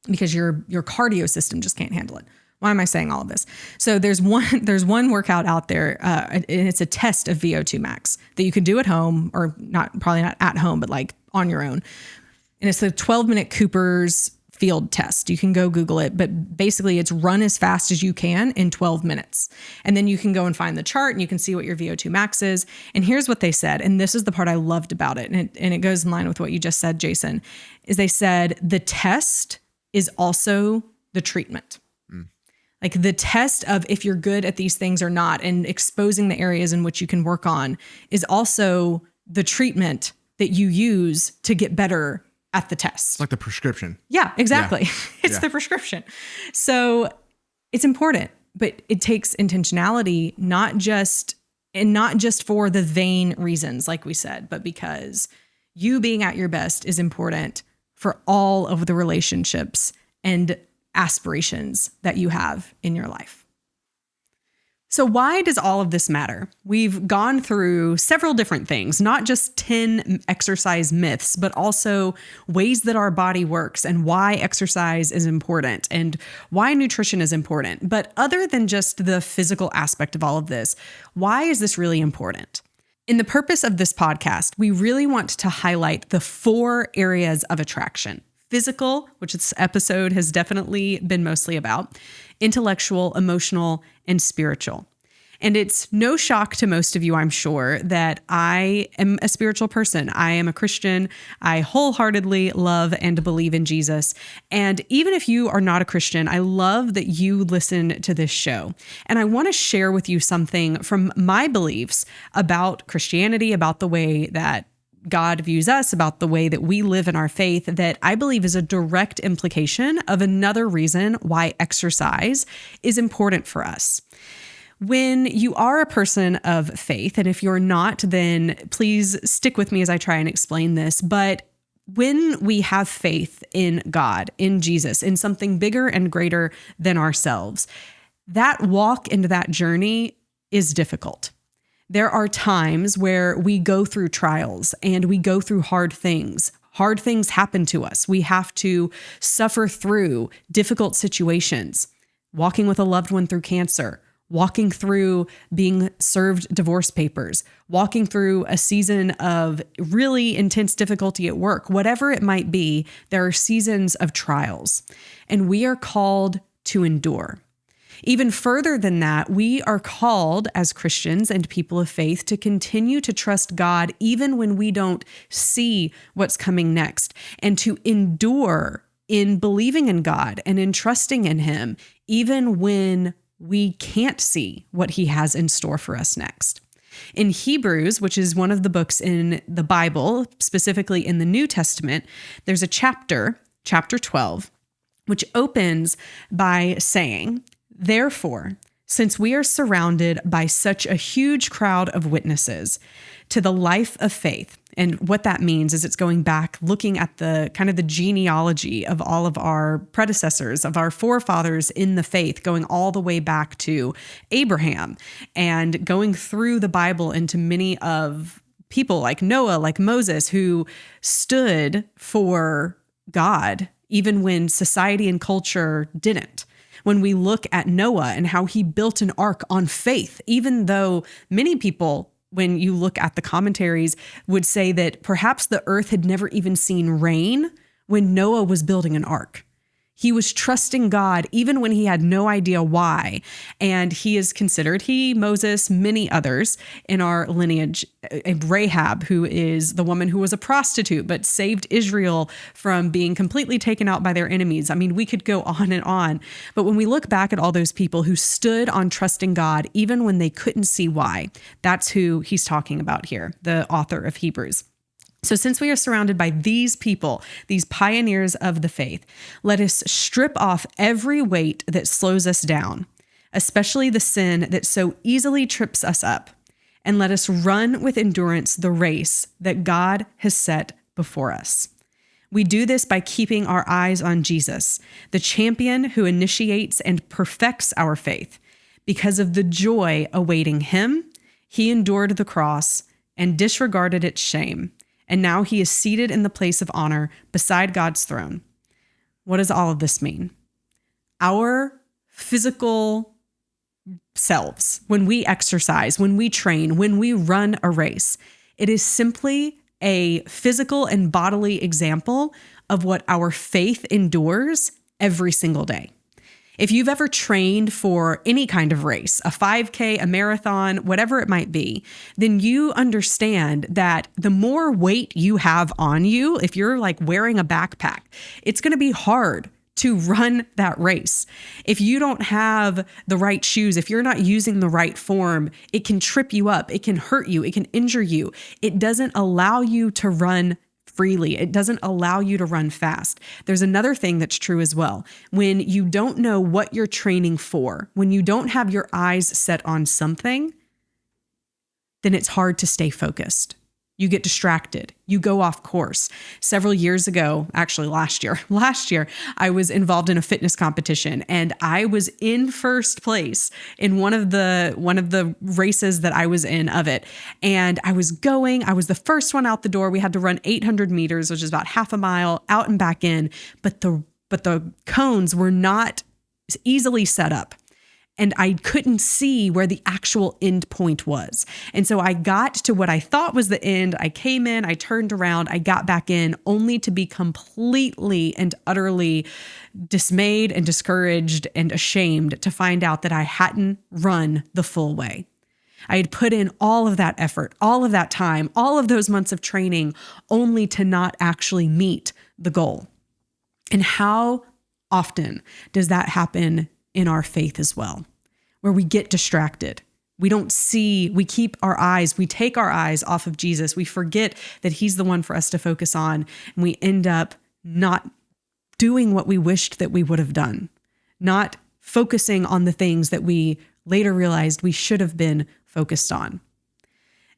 because your cardio system just can't handle it. Why am I saying all of this? So there's one workout out there, and it's a test of VO2 max that you can do at home, or probably not at home, but like on your own. And it's the 12-minute Cooper's field test. You can go Google it, but basically it's run as fast as you can in 12 minutes. And then you can go and find the chart and you can see what your VO2 max is. And here's what they said. And this is the part I loved about it. And it goes in line with what you just said, Jason, is they said the test is also the treatment. Like the test of if you're good at these things or not, and exposing the areas in which you can work on, is also the treatment that you use to get better at the test. It's like the prescription. Yeah, exactly. Yeah. It's the prescription. So it's important, but it takes intentionality, not just for the vain reasons, like we said, but because you being at your best is important for all of the relationships and aspirations that you have in your life. So why does all of this matter? We've gone through several different things, not just 10 exercise myths, but also ways that our body works and why exercise is important and why nutrition is important. But other than just the physical aspect of all of this, why is this really important? In the purpose of this podcast, we really want to highlight the 4 areas of attraction: physical, which this episode has definitely been mostly about, intellectual, emotional, and spiritual. And it's no shock to most of you, I'm sure, that I am a spiritual person. I am a Christian. I wholeheartedly love and believe in Jesus. And even if you are not a Christian, I love that you listen to this show. And I want to share with you something from my beliefs about Christianity, about the way that God views us, about the way that we live in our faith, that I believe is a direct implication of another reason why exercise is important for us. When you are a person of faith, and if you're not, then please stick with me as I try and explain this. But when we have faith in God, in Jesus, in something bigger and greater than ourselves, that walk into that journey is difficult. There are times where we go through trials and we go through hard things. Hard things happen to us. We have to suffer through difficult situations, walking with a loved one through cancer, walking through being served divorce papers, walking through a season of really intense difficulty at work. Whatever it might be, there are seasons of trials, and we are called to endure. Even further than that, we are called as Christians and people of faith to continue to trust God even when we don't see what's coming next, and to endure in believing in God and in trusting in Him, even when we can't see what He has in store for us next. In Hebrews, which is one of the books in the Bible, specifically in the New Testament, there's a chapter 12, which opens by saying, "Therefore, since we are surrounded by such a huge crowd of witnesses to the life of faith," and what that means is it's going back, looking at the kind of the genealogy of all of our predecessors, of our forefathers in the faith, going all the way back to Abraham and going through the Bible into many of people like Noah, like Moses, who stood for God even when society and culture didn't. When we look at Noah and how he built an ark on faith, even though many people, when you look at the commentaries, would say that perhaps the earth had never even seen rain when Noah was building an ark. He was trusting God even when he had no idea why. And he is considered, Moses, many others in our lineage, Rahab, who is the woman who was a prostitute but saved Israel from being completely taken out by their enemies. I mean, we could go on and on. But when we look back at all those people who stood on trusting God even when they couldn't see why, that's who he's talking about here, the author of Hebrews. So since we are surrounded by these people, these pioneers of the faith, let us strip off every weight that slows us down, especially the sin that so easily trips us up, and let us run with endurance the race that God has set before us. We do this by keeping our eyes on Jesus, the champion who initiates and perfects our faith. Because of the joy awaiting him, he endured the cross and disregarded its shame. And now he is seated in the place of honor beside God's throne. What does all of this mean? Our physical selves, when we exercise, when we train, when we run a race, it is simply a physical and bodily example of what our faith endures every single day. If you've ever trained for any kind of race, a 5K, a marathon, whatever it might be, then you understand that the more weight you have on you, if you're like wearing a backpack, it's going to be hard to run that race. If you don't have the right shoes, if you're not using the right form, it can trip you up, it can hurt you, it can injure you. It doesn't allow you to run freely. It doesn't allow you to run fast. There's another thing that's true as well. When you don't know what you're training for, when you don't have your eyes set on something, then it's hard to stay focused. You get distracted. You go off course. Several years ago, actually last year, I was involved in a fitness competition and I was in first place in one of the races that I was in of it. And I was the first one out the door. We had to run 800 meters, which is about half a mile out and back in. But the cones were not easily set up. And I couldn't see where the actual end point was. And so I got to what I thought was the end. I came in, I turned around, I got back in, only to be completely and utterly dismayed and discouraged and ashamed to find out that I hadn't run the full way. I had put in all of that effort, all of that time, all of those months of training, only to not actually meet the goal. And how often does that happen in our faith as well, where we get distracted? We take our eyes off of Jesus. We forget that he's the one for us to focus on. And we end up not doing what we wished that we would have done, not focusing on the things that we later realized we should have been focused on.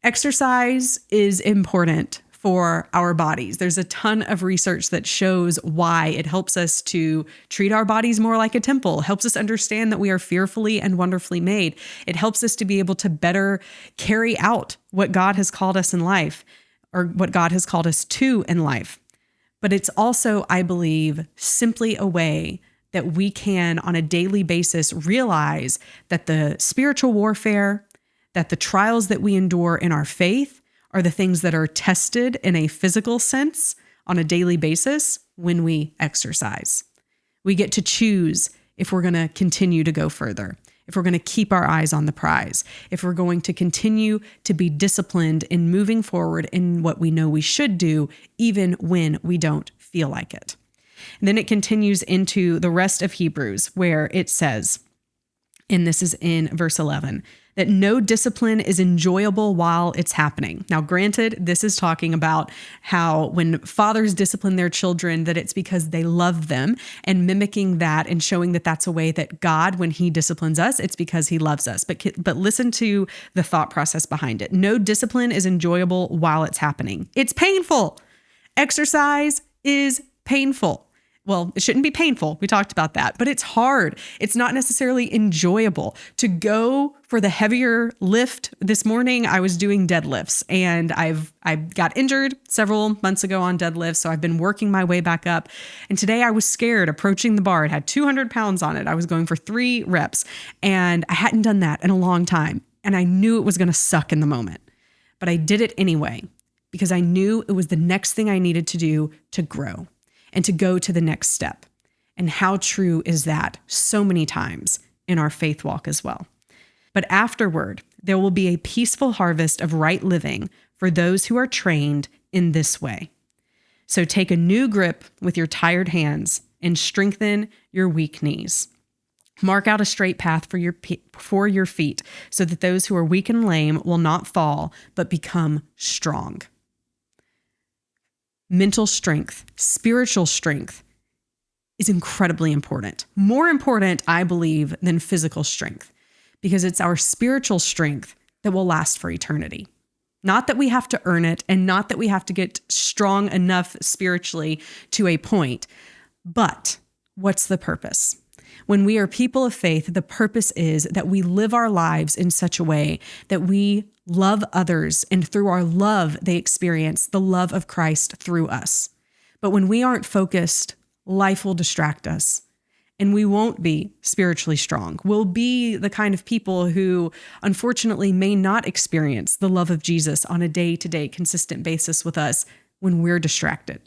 Exercise is important for our bodies. There's a ton of research that shows why it helps us to treat our bodies more like a temple, helps us understand that we are fearfully and wonderfully made. It helps us to be able to better carry out what God has called us in life, or what God has called us to in life. But it's also, I believe, simply a way that we can, on a daily basis, realize that the spiritual warfare, that the trials that we endure in our faith, are the things that are tested in a physical sense on a daily basis when we exercise. We get to choose if we're going to continue to go further, if we're going to keep our eyes on the prize, if we're going to continue to be disciplined in moving forward in what we know we should do, even when we don't feel like it. And then it continues into the rest of Hebrews, where it says, and this is in verse 11, that no discipline is enjoyable while it's happening. Now, granted, this is talking about how when fathers discipline their children, that it's because they love them, and mimicking that and showing that that's a way that God, when he disciplines us, it's because he loves us. But listen to the thought process behind it. No discipline is enjoyable while it's happening. It's painful. Exercise is painful. Well, it shouldn't be painful. We talked about that, but it's hard. It's not necessarily enjoyable. To go for the heavier lift this morning, I was doing deadlifts, and I got injured several months ago on deadlifts, so I've been working my way back up. And today I was scared approaching the bar. It had 200 pounds on it. I was going for 3 reps, and I hadn't done that in a long time. And I knew it was going to suck in the moment, but I did it anyway because I knew it was the next thing I needed to do to grow and to go to the next step. And how true is that so many times in our faith walk as well. But afterward, there will be a peaceful harvest of right living for those who are trained in this way. So take a new grip with your tired hands and strengthen your weak knees. Mark out a straight path for your feet so that those who are weak and lame will not fall, but become strong. Mental strength, spiritual strength is incredibly important. More important, I believe, than physical strength, because it's our spiritual strength that will last for eternity. Not that we have to earn it, and not that we have to get strong enough spiritually to a point, but what's the purpose? When we are people of faith, the purpose is that we live our lives in such a way that we love others, and through our love, they experience the love of Christ through us. But when we aren't focused, life will distract us, and we won't be spiritually strong. We'll be the kind of people who, unfortunately, may not experience the love of Jesus on a day-to-day consistent basis with us when we're distracted.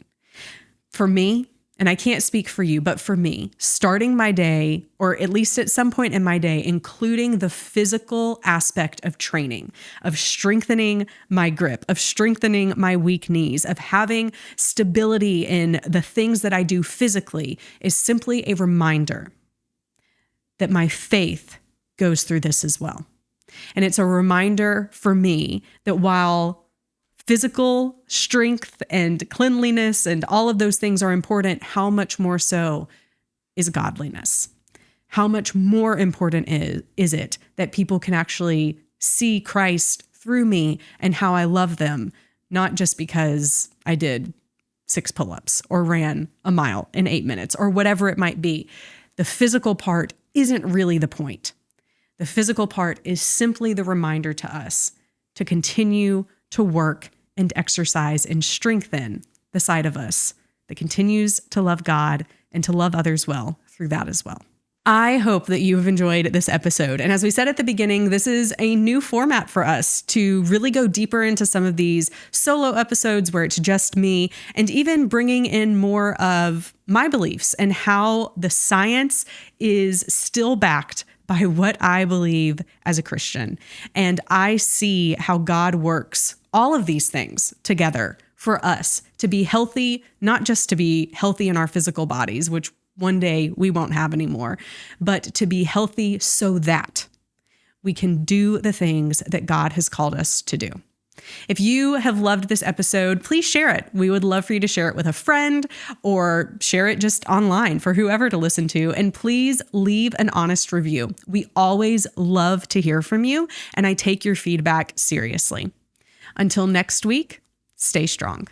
For me, and I can't speak for you, but for me, starting my day, or at least at some point in my day, including the physical aspect of training, of strengthening my grip, of strengthening my weak knees, of having stability in the things that I do physically, is simply a reminder that my faith goes through this as well. And it's a reminder for me that while physical strength and cleanliness and all of those things are important, how much more so is godliness? How much more important is it that people can actually see Christ through me and how I love them not just because I did 6 pull-ups or ran a mile in 8 minutes or whatever it might be. The physical part isn't really the point. The physical part is simply the reminder to us to continue to work and exercise and strengthen the side of us that continues to love God and to love others well through that as well. I hope that you have enjoyed this episode. And as we said at the beginning, this is a new format for us to really go deeper into some of these solo episodes where it's just me, and even bringing in more of my beliefs and how the science is still backed by what I believe as a Christian. And I see how God works all of these things together for us to be healthy, not just to be healthy in our physical bodies, which one day we won't have anymore, but to be healthy so that we can do the things that God has called us to do. If you have loved this episode, please share it. We would love for you to share it with a friend or share it just online for whoever to listen to. And please leave an honest review. We always love to hear from you, and I take your feedback seriously. Until next week, stay strong.